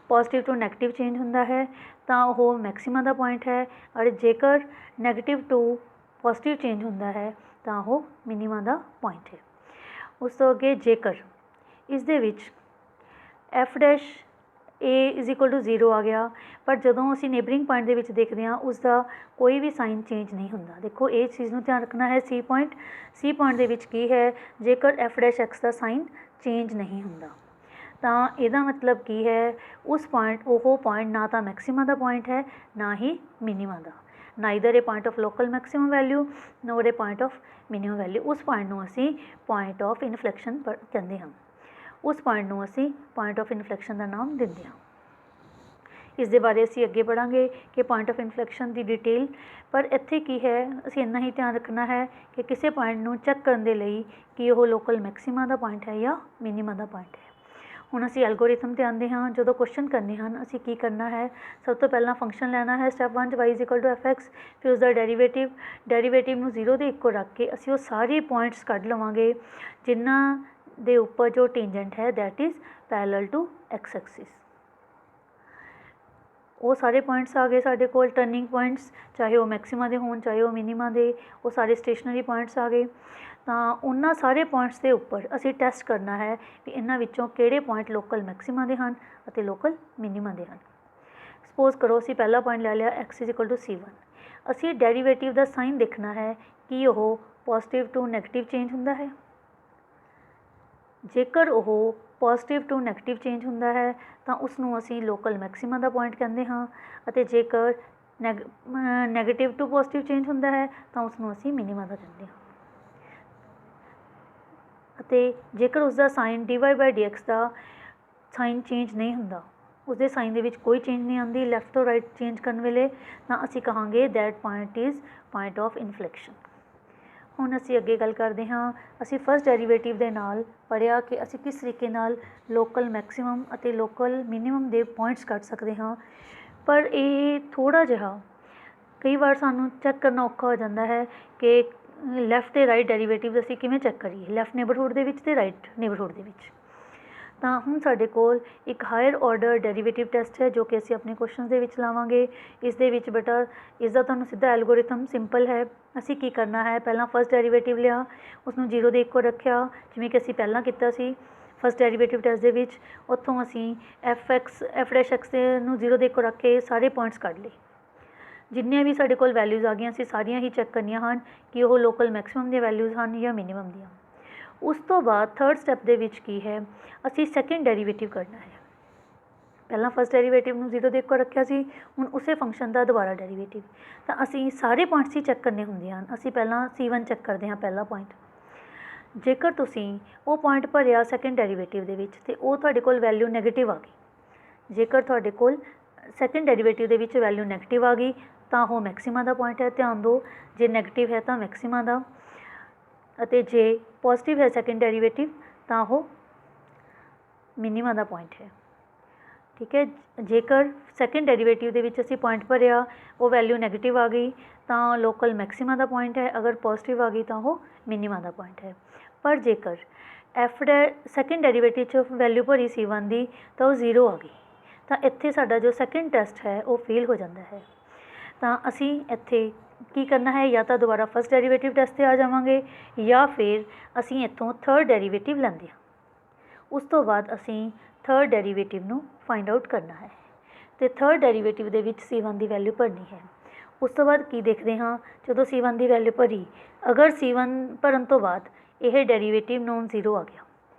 positive to negative change होंदा है तो वह मैक्सिमा का पॉइंट है, और जेकर नैगेटिव टू पॉजिटिव चेंज होंदा है तो वह मिनीमा का पॉइंट है। उस तो अगे जेकर इस दे विच f dash A is equal to 0 आ गया, पर जदों असीं नेबरिंग पॉइंट दे विच देखते हैं उसका कोई भी साइन चेंज नहीं होंदा। देखो ये चीज़ नूं ध्यान रखना है, सी पॉइंट दे विच की है जेकर एफ डैश एक्स का साइन चेंज नहीं होंदा तो यदा मतलब की है उस पॉइंट वो पॉइंट ना तो मैक्सिमा का पॉइंट है ना ही मिनीमा का, neither A point of local maximum value NOR A point of minimum value. उस पॉइंट नूं असीं पॉइंट ऑफ इनफ्लैक्शन कहते हैं, उस पॉइंट नूं असीं पॉइंट ऑफ इनफ्लैक्शन का नाम दिंदे हैं। इस दे बारे असीं अगे पढ़ांगे कि पॉइंट ऑफ इनफ्लैक्शन की डिटेल, पर इत्थे की है असीं इन्ना ही ध्यान रखना है कि किसी पॉइंट नूं चैक करने दे लई कि वह लोकल मैक्सिमा का पॉइंट है या मिनीमा का पॉइंट है। हुण असीं एल्गोरिथम ते आंदे हाँ, जो क्वेश्चन करने हैं असीं की करना है, सब तो पहला फंक्शन लेना है step 1 y is equal to F X, फिर उसका डेरीवेटिव नूं 0 के इक्को रख के असीं वो सारे पॉइंट्स कढ लवांगे जिन्हां दे उपर जो टेंजेंट है that is parallel to x axis. वो सारे पॉइंट्स आ गए साढ़े कोल टर्निंग पॉइंट्स, चाहे वो मैक्सिमा दे होण चाहे वो मिनीमा दे, वो सारे स्टेशनरी पॉइंट्स आ गए। तो उन्हां सारे पॉइंट्स के उपर असीं टैसट करना है कि इन्हां विचों किहड़े पॉइंट लोकल मैक्सिमा दे हन अते लोकल मिनीमा दे हन। सपोज करो असीं पहला पॉइंट ले लिया x is equal to C1, असीं डेरीवेटिव का साइन देखना है कि वह पॉजिटिव टू नैगेटिव चेंज होंदा है। जेकर वह पॉजिटिव टू नैगेटिव चेंज होंदा है तो उसनूं असीं लोकल मैक्सिमा का पॉइंट कहते हाँ, अते जेकर नैगेटिव टू पॉजिटिव चेंज होंदा है तो उसनूं असीं मिनीमा का कहते हैं। अते जेकर उसका साइन dy/dx का साइन चेंज नहीं होंदा, उसके साइन दे विच कोई चेंज नहीं आती लैफ्ट तो राइट चेंज करने वेले, तो असीं कहांगे that point is point of inflection. हुण असीं अगे गल करते हाँ, असीं फर्स्ट डेरीवेटिव दे नाल पढ़िया कि असीं किस तरीके नाल लोकल मैक्सिमम अते लोकल मिनीमम दे पॉइंट्स कढ सकते हाँ, पर ये थोड़ा जिहा कई बार सानूं चैक करना औखा हो जाता है कि लैफ्ट ते राइट डेरीवेटिव असीं किवें चैक करिए, लैफ्ट नेबरहुड दे विच ते राइट नेबरहुड दे विच। तो हुण साडे कोल एक हायर ऑर्डर डेरीवेटिव टैसट है जो कि असीं अपने क्वेश्चन दे विच लावांगे। इस दे विच बेटा इसका तुहानूं सीधा एल्गोरिथम सिंपल है। असीं की करना है, पहला फर्स्ट डेरीवेटिव लिया, उसनूं 0 दे इक्को रखिया जिवें कि असीं पहलां कीता सी फर्स्ट डेरीवेटिव टैसट दे विच। उत्थों असीं एफ डैश एक्स नूं 0 दे इक्को रख के सारे पॉइंट्स कढ लए, जिन्नियां भी साडे कोल वैल्यूज़ आ गईयां असीं सारियां ही चैक करनियां हन कि वो लोकल मैक्सिमम दी वैल्यूज़ हन या मिनीमम दियां। उस तो बाद थर्ड स्टैप दे विच की है असीं सैकेंड डेरीवेटिव करना है। पहला फर्स्ट डेरीवेटिव नूं 0 दे इक्को रखिया सी, हुण उसे फंक्शन का दोबारा डेरीवेटिव, तो असीं सारे पॉइंट्स ही चैक करने हुंदे हन। असीं पहला C1 चैक करते हैं, पहला पॉइंट जेकर तुसीं वो पॉइंट भरिया सैकेंड डेरीवेटिव दे विच ते वो तुहाडे कोल वैल्यू नैगेटिव आ गई, जेकर तुहाडे कोल सैकेंड डेरीवेटिव दे विच वैल्यू नैगेटिव आ गई तो वो मैक्सिमा का पॉइंट है। ध्यान दो, जे नैगेटिव है तो मैक्सिमा का, अते जे पॉजिटिव है सैकेंड डेरीवेटिव तो वो मिनीमा का पॉइंट है। ठीक है, जेकर सैकेंड डेरीवेटिव दे विच असीं पॉइंट भरिया वो वैल्यू नैगेटिव आ गई तो लोकल मैक्सिमा का पॉइंट है, अगर पॉजिटिव आ गई तो वो मिनीमा का पॉइंट है। पर जेकर ਐਫ ਸੈਕਿੰਡ ਡੈਰੀਵੇਟਿਵ 'ਚ ਵੈਲਿਊ ਭਰੀ C1 ਦੀ ਤਾਂ ਉਹ 0 ਆ ਗਈ, ਤਾਂ ਇੱਥੇ ਸਾਡਾ ਜੋ ਸੈਕਿੰਡ ਟੈਸਟ ਹੈ ਉਹ ਫੇਲ ਹੋ ਜਾਂਦਾ ਹੈ। ਤਾਂ ਅਸੀਂ ਇੱਥੇ ਕੀ ਕਰਨਾ ਹੈ, ਜਾਂ ਤਾਂ ਦੁਬਾਰਾ ਫਸਟ ਡੈਰੀਵੇਟਿਵ ਟੈਸਟ 'ਤੇ ਆ ਜਾਵਾਂਗੇ ਜਾਂ ਫਿਰ ਅਸੀਂ ਇੱਥੋਂ ਥਰਡ ਡੈਰੀਵੇਟਿਵ ਲੈਂਦੇ ਹਾਂ। ਉਸ ਤੋਂ ਬਾਅਦ ਅਸੀਂ ਥਰਡ ਡੈਰੀਵੇਟਿਵ ਨੂੰ ਫਾਈਂਡ ਆਊਟ ਕਰਨਾ ਹੈ ਅਤੇ ਥਰਡ ਡੈਰੀਵੇਟਿਵ ਦੇ ਵਿੱਚ C1 ਦੀ ਵੈਲਿਊ ਭਰਨੀ ਹੈ। ਉਸ ਤੋਂ ਬਾਅਦ ਕੀ ਦੇਖਦੇ ਹਾਂ, ਜਦੋਂ C1 ਦੀ ਵੈਲਿਊ ਭਰੀ, ਅਗਰ C1 ਭਰਨ ਤੋਂ ਬਾਅਦ ਇਹ ਡੈਰੀਵੇਟਿਵ ਨੋਨ 0 ਆ ਗਿਆ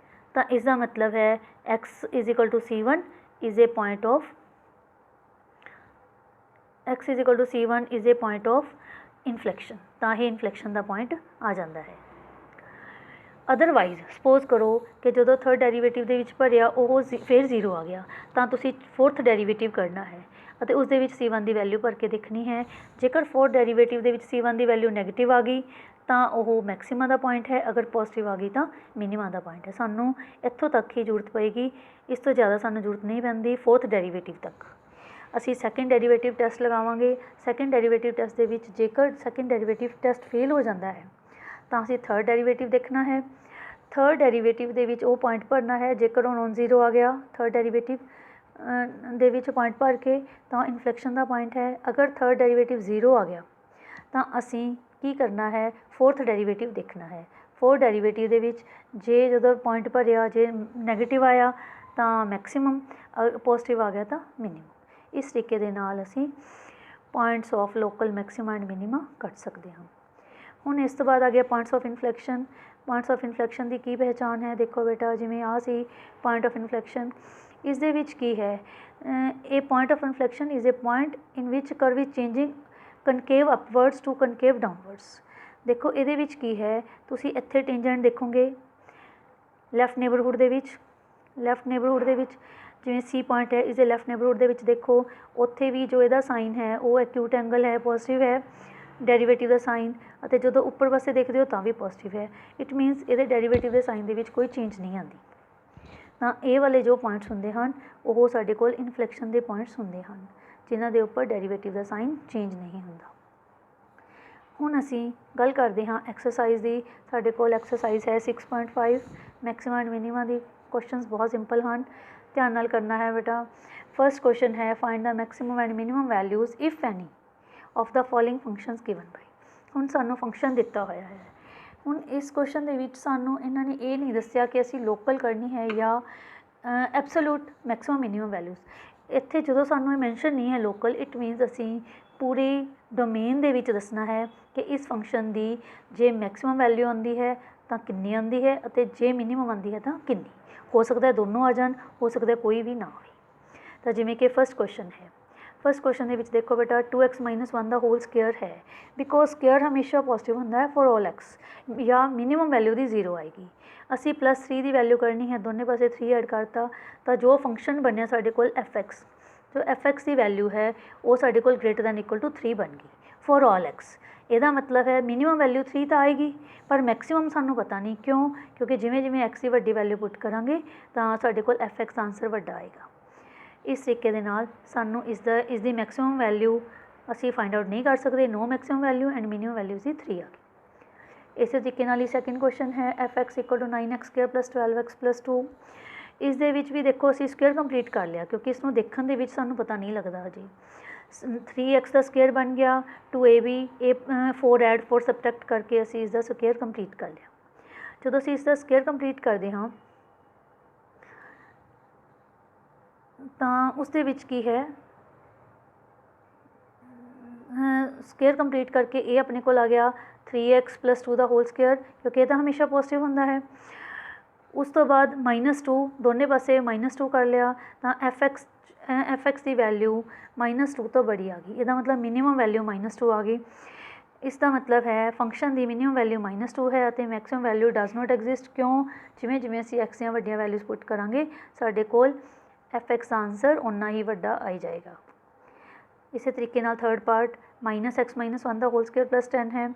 ਤਾਂ ਇਸ ਦਾ ਮਤਲਬ ਹੈ x = C1 is a point of inflection, ਤਾਂ ਇਹ ਇਨਫਲੈਕਸ਼ਨ ਦਾ ਪੁਆਇੰਟ ਆ ਜਾਂਦਾ ਹੈ। ਅਦਰਵਾਈਜ਼ ਸਪੋਜ਼ ਕਰੋ ਕਿ ਜਦੋਂ ਥਰਡ ਡੈਰੀਵੇਟਿਵ ਦੇ ਵਿੱਚ ਭਰਿਆ ਉਹ ਫਿਰ 0 ਆ ਗਿਆ, ਤਾਂ ਤੁਸੀਂ ਫੋਰਥ ਡੈਰੀਵੇਟਿਵ ਕਰਨਾ ਹੈ ਅਤੇ ਉਸ ਦੇ ਵਿੱਚ C1 ਦੀ ਵੈਲਿਊ ਭਰ ਕੇ ਦੇਖਣੀ ਹੈ। ਜੇਕਰ ਫੋਰਥ ਡੈਰੀਵੇਟਿਵ ਦੇ ਵਿੱਚ C1 ਦੀ ਵੈਲਿਊ ਨੈਗੇਟਿਵ ਆ ਗਈ ਤਾਂ ਉਹ ਮੈਕਸਿਮਾ ਦਾ ਪੁਆਇੰਟ ਹੈ, ਅਗਰ ਪੋਜ਼ੀਟਿਵ ਆ ਗਈ ਤਾਂ ਮਿਨੀਮਾ ਦਾ ਪੁਆਇੰਟ ਹੈ। ਸਾਨੂੰ ਇੱਥੋਂ ਤੱਕ ਹੀ ਜ਼ਰੂਰਤ ਪਏਗੀ, ਇਸ ਤੋਂ ਜ਼ਿਆਦਾ ਸਾਨੂੰ ਜ਼ਰੂਰਤ ਨਹੀਂ ਪੈਂਦੀ ਫੋਰਥ ਡੈਰੀਵੇਟਿਵ ਤੱਕ। ਅਸੀਂ ਸੈਕਿੰਡ ਡੈਰੀਵੇਟਿਵ ਟੈਸਟ ਲਗਾਵਾਂਗੇ। ਸੈਕਿੰਡ ਡੈਰੀਵੇਟਿਵ ਟੈਸਟ ਦੇ ਵਿੱਚ ਜੇਕਰ ਸੈਕਿੰਡ ਡੈਰੀਵੇਟਿਵ ਟੈਸਟ ਫੇਲ ਹੋ ਜਾਂਦਾ ਹੈ ਤਾਂ ਅਸੀਂ ਥਰਡ ਡੈਰੀਵੇਟਿਵ ਦੇਖਣਾ ਹੈ। ਥਰਡ ਡੈਰੀਵੇਟਿਵ ਦੇ ਵਿੱਚ ਉਹ ਪੁਆਇੰਟ ਭਰਨਾ ਹੈ, ਜੇਕਰ ਉਹ ਨੋਨ 0 ਆ ਗਿਆ ਥਰਡ ਡੈਰੀਵੇਟਿਵ ਦੇ ਵਿੱਚ ਪੁਆਇੰਟ ਭਰ ਕੇ ਤਾਂ ਇਨਫਲੈਕਸ਼ਨ ਦਾ ਪੁਆਇੰਟ ਹੈ। ਅਗਰ ਥਰਡ ਡੈਰੀਵੇਟਿਵ 0 ਆ ਗਿਆ ਤਾਂ ਅਸੀਂ ਕੀ ਕਰਨਾ ਹੈ, ਫੋਰਥ ਡੈਰੀਵੇਟਿਵ ਦੇਖਣਾ ਹੈ। ਫੋਰਥ ਡੈਰੀਵੇਟਿਵ ਦੇ ਵਿੱਚ ਜੇ ਜਦੋਂ ਪੁਆਇੰਟ ਭਰਿਆ ਜੇ ਨੈਗੇਟਿਵ ਆਇਆ ਤਾਂ ਮੈਕਸਿਮਮ, ਪੋਜ਼ੀਟਿਵ ਆ ਗਿਆ ਤਾਂ ਮਿਨੀਮਮ। ਇਸ ਤਰੀਕੇ ਦੇ ਨਾਲ ਅਸੀਂ points of local maxima and minima ਕੱਢ ਸਕਦੇ ਹਾਂ। ਹੁਣ ਇਸ ਤੋਂ ਬਾਅਦ ਆ ਗਿਆ points of inflection. Points of inflection ਦੀ ਕੀ ਪਹਿਚਾਣ ਹੈ, ਦੇਖੋ ਬੇਟਾ, ਜਿਵੇਂ ਆ ਸੀ ਪੁਆਇੰਟ ਆਫ ਇਨਫਲੈਕਸ਼ਨ, ਇਸ ਦੇ ਵਿੱਚ ਕੀ ਹੈ, ਇਹ point of inflection is a point in which curve is changing concave upwards to concave downwards. ਦੇਖੋ ਇਹਦੇ ਵਿੱਚ ਕੀ ਹੈ, ਤੁਸੀਂ ਇੱਥੇ ਟੇਂਜੈਂਟ ਦੇਖੋਗੇ ਲੈਫਟ ਨੇਬਰਹੁੱਡ ਦੇ ਵਿੱਚ, ਜਿਵੇਂ C ਪੁਆਇੰਟ ਹੈ ਇਸਦੇ ਲੈਫਟ ਨੇਬਰਹੁੱਡ ਦੇ ਵਿੱਚ ਦੇਖੋ, ਉੱਥੇ ਵੀ ਜੋ ਇਹਦਾ ਸਾਈਨ ਹੈ ਉਹ ਐਕਿਊਟ ਐਂਗਲ ਹੈ, ਪੋਜ਼ੀਟਿਵ ਹੈ ਡੈਰੀਵੇਟਿਵ ਦਾ ਸਾਈਨ, ਅਤੇ ਜਦੋਂ ਉੱਪਰ ਪਾਸੇ ਦੇਖਦੇ ਹੋ ਤਾਂ ਵੀ ਪੋਜ਼ੀਟਿਵ ਹੈ। ਇਟ ਮੀਨਸ ਇਹਦੇ ਡੈਰੀਵੇਟਿਵ ਦੇ ਸਾਈਨ ਦੇ ਵਿੱਚ ਕੋਈ ਚੇਂਜ ਨਹੀਂ ਆਉਂਦੀ। ਤਾਂ ਇਹ ਵਾਲੇ ਜੋ ਪੁਆਇੰਟਸ ਹੁੰਦੇ ਹਨ ਉਹ ਸਾਡੇ ਕੋਲ ਇਨਫਲੈਕਸ਼ਨ ਦੇ ਪੁਆਇੰਟਸ ਹੁੰਦੇ ਹਨ, ਜਿਨ੍ਹਾਂ ਦੇ ਉੱਪਰ ਡੈਰੀਵੇਟਿਵ ਦਾ ਸਾਈਨ ਚੇਂਜ ਨਹੀਂ ਹੁੰਦਾ। ਹੁਣ ਅਸੀਂ ਗੱਲ ਕਰਦੇ ਹਾਂ ਐਕਸਰਸਾਈਜ਼ ਦੀ। ਸਾਡੇ ਕੋਲ ਐਕਸਰਸਾਈਜ਼ ਹੈ 6.5 ਮੈਕਸਿਮਾ ਐਂਡ ਮਿਨੀਮਾ ਦੀ। ਕੁਐਸਚਨਸ ਬਹੁਤ ਸਿੰਪਲ ਹਨ, ਧਿਆਨ ਨਾਲ ਕਰਨਾ ਹੈ ਬੇਟਾ। ਫਸਟ ਕੁਐਸਚਨ ਹੈ find the maximum and minimum values if any of the following functions given by. ਹੁਣ ਸਾਨੂੰ ਫੰਕਸ਼ਨ ਦਿੱਤਾ ਹੋਇਆ ਹੈ। ਹੁਣ ਇਸ ਕੁਐਸਚਨ ਦੇ ਵਿੱਚ ਸਾਨੂੰ ਇਹਨਾਂ ਨੇ ਇਹ ਨਹੀਂ ਦੱਸਿਆ ਕਿ ਅਸੀਂ ਲੋਕਲ ਕਰਨੀ ਹੈ ਜਾਂ ਐਬਸੋਲੂਟ ਮੈਕਸਿਮਮ ਮਿਨੀਮਮ ਵੈਲਿਊਜ਼। ਇੱਥੇ ਜਦੋਂ ਸਾਨੂੰ ਇਹ ਮੈਂਸ਼ਨ ਨਹੀਂ ਹੈ ਲੋਕਲ, ਇਟ ਮੀਨਸ ਅਸੀਂ ਪੂਰੀ ਡੋਮੇਨ ਦੇ ਵਿੱਚ ਦੱਸਣਾ ਹੈ ਕਿ ਇਸ ਫੰਕਸ਼ਨ ਦੀ ਜੇ ਮੈਕਸਿਮਮ ਵੈਲਿਊ ਆਉਂਦੀ ਹੈ ਤਾਂ ਕਿੰਨੀ ਆਉਂਦੀ ਹੈ ਅਤੇ ਜੇ ਮਿਨੀਮਮ ਆਉਂਦੀ ਹੈ ਤਾਂ ਕਿੰਨੀ। ਹੋ ਸਕਦਾ ਦੋਨੋਂ ਆ ਜਾਣ, ਹੋ ਸਕਦਾ ਕੋਈ ਵੀ ਨਾ ਹੋਵੇ। ਤਾਂ ਜਿਵੇਂ ਕਿ ਫਸਟ ਕੁਐਸਚਨ ਹੈ, ਫਸਟ ਕੁਐਸਚਨ ਦੇ ਵਿੱਚ ਦੇਖੋ ਬੇਟਾ 2x - 1 ਦਾ ਹੋਲ ਸਕੁਅਰ ਹੈ, ਬਿਕੋਜ਼ ਸਕੁਅਰ ਹਮੇਸ਼ਾ ਪੋਜ਼ੀਟਿਵ ਹੁੰਦਾ ਹੈ ਫॉर ऑल x, ਜਾਂ ਮਿਨੀਮਮ ਵੈਲਿਊ ਦੀ 0 ਆਏਗੀ। ਅਸੀਂ +3 ਦੀ ਵੈਲਿਊ ਕਰਨੀ ਹੈ, ਦੋਨੇ ਪਾਸੇ 3 ਐਡ ਕਰਤਾ ਤਾਂ ਜੋ ਫੰਕਸ਼ਨ ਬਣਿਆ ਸਾਡੇ ਕੋਲ fx, ਜੋ fx ਦੀ ਵੈਲਿਊ ਹੈ ਉਹ ਸਾਡੇ ਕੋਲ > 3 ਬਣ ਗਈ ਫॉर ऑल x। ਇਹਦਾ ਮਤਲਬ ਹੈ ਮਿਨੀਮਮ ਵੈਲਿਊ 3 ਤਾਂ ਆਏਗੀ ਪਰ ਮੈਕਸਿਮਮ ਸਾਨੂੰ ਪਤਾ ਨਹੀਂ, ਕਿਉਂ? ਕਿਉਂਕਿ ਜਿਵੇਂ ਜਿਵੇਂ x ਦੀ ਵੱਡੀ ਵੈਲਿਊ ਪੁੱਟ ਕਰਾਂਗੇ ਤਾਂ ਸਾਡੇ ਕੋਲ fx ਆਂਸਰ ਵੱਡਾ ਆਏਗਾ। ਇਸ ਤਰੀਕੇ ਦੇ ਨਾਲ ਸਾਨੂੰ ਇਸ ਦੀ ਮੈਕਸਿਮਮ ਵੈਲਿਊ ਅਸੀਂ ਫਾਈਂਡ ਆਊਟ ਨਹੀਂ ਕਰ ਸਕਦੇ। No maximum value and minimum value ਦੀ 3 ਆ ਗਈ। ਇਸੇ ਤਰੀਕੇ ਨਾਲ ਹੀ ਸੈਕਿੰਡ ਕੁਐਸਚਨ ਹੈ fx = 9x² + 12x + 2। ਇਸ ਦੇ ਵਿੱਚ ਵੀ ਦੇਖੋ ਅਸੀਂ ਸਕੁਅਰ ਕੰਪਲੀਟ ਕਰ ਲਿਆ, ਕਿਉਂਕਿ ਇਸ ਨੂੰ ਦੇਖਣ ਦੇ ਵਿੱਚ ਸਾਨੂੰ ਪਤਾ ਨਹੀਂ ਲੱਗਦਾ ਹਜੇ। 3x ਦਾ ਸਕੁਅਰ ਬਣ ਗਿਆ, 2ab, 4 ਐਡ 4 ਸਬਟਰੈਕਟ ਕਰਕੇ ਅਸੀਂ ਇਸ ਦਾ ਸਕੁਅਰ ਕੰਪਲੀਟ ਕਰ ਲਿਆ। ਜਦੋਂ ਅਸੀਂ ਇਸ ਦਾ ਸਕੁਅਰ ਕੰਪਲੀਟ ਕਰਦੇ ਹਾਂ ਤਾਂ ਉਸ ਦੇ ਵਿੱਚ ਕੀ ਹੈ, ਸਕੁਅਰ ਕੰਪਲੀਟ ਕਰਕੇ ਇਹ ਆਪਣੇ ਕੋਲ ਆ ਗਿਆ 3x + 2 ਦਾ ਹੋਲ ਸਕੁਅਰ, ਕਿਉਂਕਿ ਇਹ ਤਾਂ ਹਮੇਸ਼ਾ ਪੋਜ਼ੀਟਿਵ ਹੁੰਦਾ ਹੈ। ਉਸ ਤੋਂ ਬਾਅਦ -2, ਦੋਨੇ ਪਾਸੇ -2 ਕਰ ਲਿਆ ਤਾਂ fx ਦੀ ਵੈਲਿਊ -2 ਤੋਂ ਬੜੀ ਆ ਗਈ। ਇਹਦਾ ਮਤਲਬ ਮਿਨੀਮਮ ਵੈਲਿਊ -2 ਆ ਗਈ। ਇਸ ਦਾ ਮਤਲਬ ਹੈ ਫੰਕਸ਼ਨ ਦੀ ਮਿਨੀਮਮ ਵੈਲਿਊ -2 ਹੈ ਅਤੇ maximum value does note exist. ਕਿਉਂ? ਜਿਵੇਂ ਜਿਵੇਂ ਅਸੀਂ x ਦੀਆਂ ਵੱਡੀਆਂ ਵੈਲਿਊਜ਼ ਪੁੱਟ ਕਰਾਂਗੇ ਸਾਡੇ ਕੋਲ fx ਦਾ ਆਂਸਰ ਓਨਾ ਹੀ ਵੱਡਾ ਆਈ ਜਾਏਗਾ। ਇਸੇ ਤਰੀਕੇ ਨਾਲ ਥਰਡ ਪਾਰਟ -x - 1 ਦਾ ਹੋਲ ਸਕੁਅਰ + 10 ਹੈ,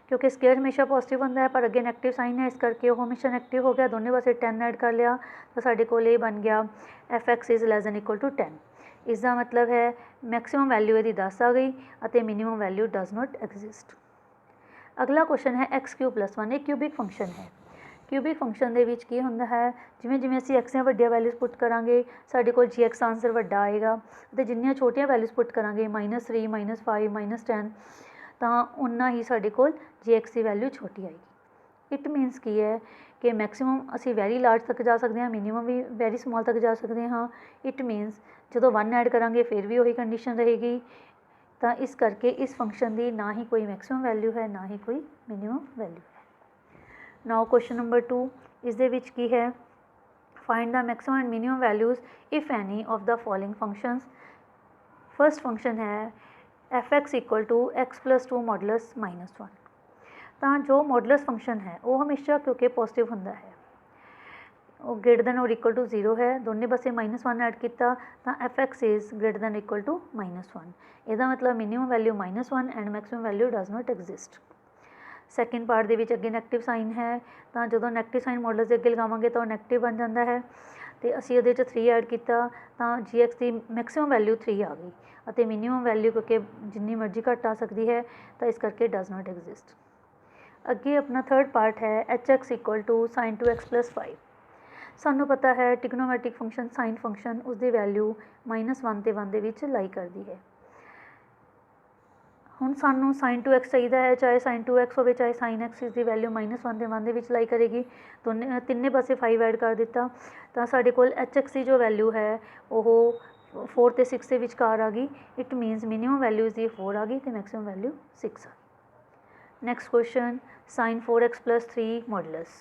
ਕਿਉਂਕਿ ਸਕੁਅਰ ਹਮੇਸ਼ਾ ਪੋਜ਼ੀਟਿਵ ਹੁੰਦਾ ਹੈ ਪਰ ਅੱਗੇ ਨੈਗੇਟਿਵ ਸਾਈਨ ਹੈ, ਇਸ ਕਰਕੇ ਉਹ ਹਮੇਸ਼ਾ ਨੈਗੇਟਿਵ ਹੋ ਗਿਆ। ਦੋਨੇ ਪਾਸੇ 10 ਐਡ ਕਰ ਲਿਆ ਤਾਂ ਸਾਡੇ ਕੋਲ ਇਹ ਬਣ ਗਿਆ fx > 10। ਇਸ ਦਾ ਮਤਲਬ ਹੈ ਮੈਕਸਿਮਮ ਵੈਲਿਊ ਇਹਦੀ 10 ਆ ਗਈ ਅਤੇ minimum value does note exist. ਅਗਲਾ ਕੁਐਸਚਨ ਹੈ x³ + 1, ਇਹ ਕਿਊਬਿਕ ਫੰਕਸ਼ਨ ਹੈ। क्यूबिक फंक्शन ਦੇ ਵਿੱਚ ਕੀ ਹੁੰਦਾ ਹੈ, ਜਿਵੇਂ ਜਿਵੇਂ ਅਸੀਂ x ਦੀਆਂ ਵੱਡੀਆਂ ਵੈਲਿਊਜ਼ ਪੁੱਟ ਕਰਾਂਗੇ ਸਾਡੇ ਕੋਲ gx ਆਂਸਰ ਵੱਡਾ ਆਏਗਾ, ਅਤੇ ਜਿੰਨੀਆਂ ਛੋਟੀਆਂ ਵੈਲਿਊਜ਼ ਪੁੱਟ ਕਰਾਂਗੇ -3 -5 -10 ਤਾਂ ਉਨਾ ਹੀ ਸਾਡੇ ਕੋਲ gx ਦੀ ਵੈਲਿਊ ਛੋਟੀ ਆਏਗੀ। ਇਟ ਮੀਨਸ ਕੀ ਹੈ ਕਿ ਮੈਕਸੀਮਮ ਅਸੀਂ ਵੈਰੀ ਲਾਰਜ ਤੱਕ ਜਾ ਸਕਦੇ ਹਾਂ, ਮਿਨੀਮਮ ਵੀ ਵੈਰੀ ਸਮਾਲ ਤੱਕ ਜਾ ਸਕਦੇ ਹਾਂ। ਇਟ ਮੀਨਸ ਜਦੋਂ 1 ਐਡ ਕਰਾਂਗੇ ਫਿਰ ਵੀ ਉਹੀ ਕੰਡੀਸ਼ਨ ਰਹੇਗੀ। ਤਾਂ ਇਸ ਕਰਕੇ ਇਸ ਫੰਕਸ਼ਨ ਦੀ ਨਾ ਹੀ ਕੋਈ ਮੈਕਸੀਮਮ ਵੈਲਿਊ ਹੈ, ਨਾ ਹੀ ਕੋਈ ਮਿਨੀਮਮ ਵੈਲਿਊ ਹੈ। ਨਾਓ ਕੁਐਸਚਨ ਨੰਬਰ 2, ਇਸ ਦੇ ਵਿੱਚ ਕੀ ਹੈ, find the maximum and minimum values if any of the following functions. First function ਹੈ fx equal to x plus 2 modulus -1। ਤਾਂ ਜੋ ਮੋਡੂਲਸ ਫੰਕਸ਼ਨ ਹੈ ਉਹ ਹਮੇਸ਼ਾ ਕਿਉਂਕਿ ਪੋਜ਼ੀਟਿਵ ਹੁੰਦਾ ਹੈ, ਉਹ greater than or equal to 0 ਹੈ, ਦੋਨੇ ਪਾਸੇ -1 ਐਡ ਕੀਤਾ ਤਾਂ fx is greater than equal to -1। ਇਹਦਾ ਮਤਲਬ minimum value -1 and maximum value does not exist. Second part ਦੇ ਵਿੱਚ ਅੱਗੇ ਨੈਗੇਟਿਵ ਸਾਈਨ ਹੈ, ਤਾਂ ਜਦੋਂ ਨੈਗੇਟਿਵ ਸਾਈਨ ਮੋਡੂਲਸ ਦੇ ਅੱਗੇ ਲਗਾਵਾਂਗੇ ਤਾਂ ਉਹ ਨੈਗੇਟਿਵ ਬਣ ਜਾਂਦਾ ਹੈ, ਅਤੇ ਅਸੀਂ ਉਹਦੇ 'ਚ 3 ਐਡ ਕੀਤਾ ਤਾਂ gx ਦੀ ਮੈਕਸੀਮਮ ਵੈਲਿਊ 3 ਆ ਗਈ, ਅਤੇ ਮਿਨੀਮਮ ਵੈਲਿਊ ਕਿਉਂਕਿ ਜਿੰਨੀ ਮਰਜ਼ੀ ਘੱਟ ਆ ਸਕਦੀ ਹੈ ਤਾਂ ਇਸ ਕਰਕੇ ਡਜ਼ ਨਾਟ ਐਗਜ਼ਿਸਟ। ਅੱਗੇ ਆਪਣਾ ਥਰਡ ਪਾਰਟ ਹੈ hx equal to sin 2x plus 5। ਸਾਨੂੰ ਪਤਾ ਹੈ ਟ੍ਰਿਗਨੋਮੈਟ੍ਰਿਕ ਫੰਕਸ਼ਨ ਸਾਈਨ ਫੰਕਸ਼ਨ ਉਸਦੀ ਵੈਲਿਊ -1 ਤੇ 1 ਦੇ ਵਿੱਚ ਲਾਈ ਕਰਦੀ ਹੈ। ਹੁਣ ਸਾਨੂੰ sin 2x ਚਾਹੀਦਾ ਹੈ, ਚਾਹੇ sin 2x ਹੋਵੇ ਚਾਹੇ sin x, ਇਸ ਦੀ ਵੈਲਿਊ -1 ਤੇ 1 ਦੇ ਵਿੱਚ ਲਾਈ ਕਰੇਗੀ। ਤਿੰਨੇ ਪਾਸੇ 5 ਐਡ ਕਰ ਦਿੱਤਾ ਤਾਂ ਸਾਡੇ ਕੋਲ hx ਦੀ ਜੋ ਵੈਲਿਊ ਹੈ ਉਹ 4 ਤੇ 6 ਦੇ ਵਿਚਕਾਰ ਆ ਗਈ। ਇਟ ਮੀਨਸ ਮਿਨੀਮਮ ਵੈਲਿਊ ਇਸਦੀ 4 ਆ ਗਈ ਅਤੇ ਮੈਕਸੀਮਮ ਵੈਲਿਊ 6 ਆ ਗਈ। Next question sin 4x plus 3 modulus.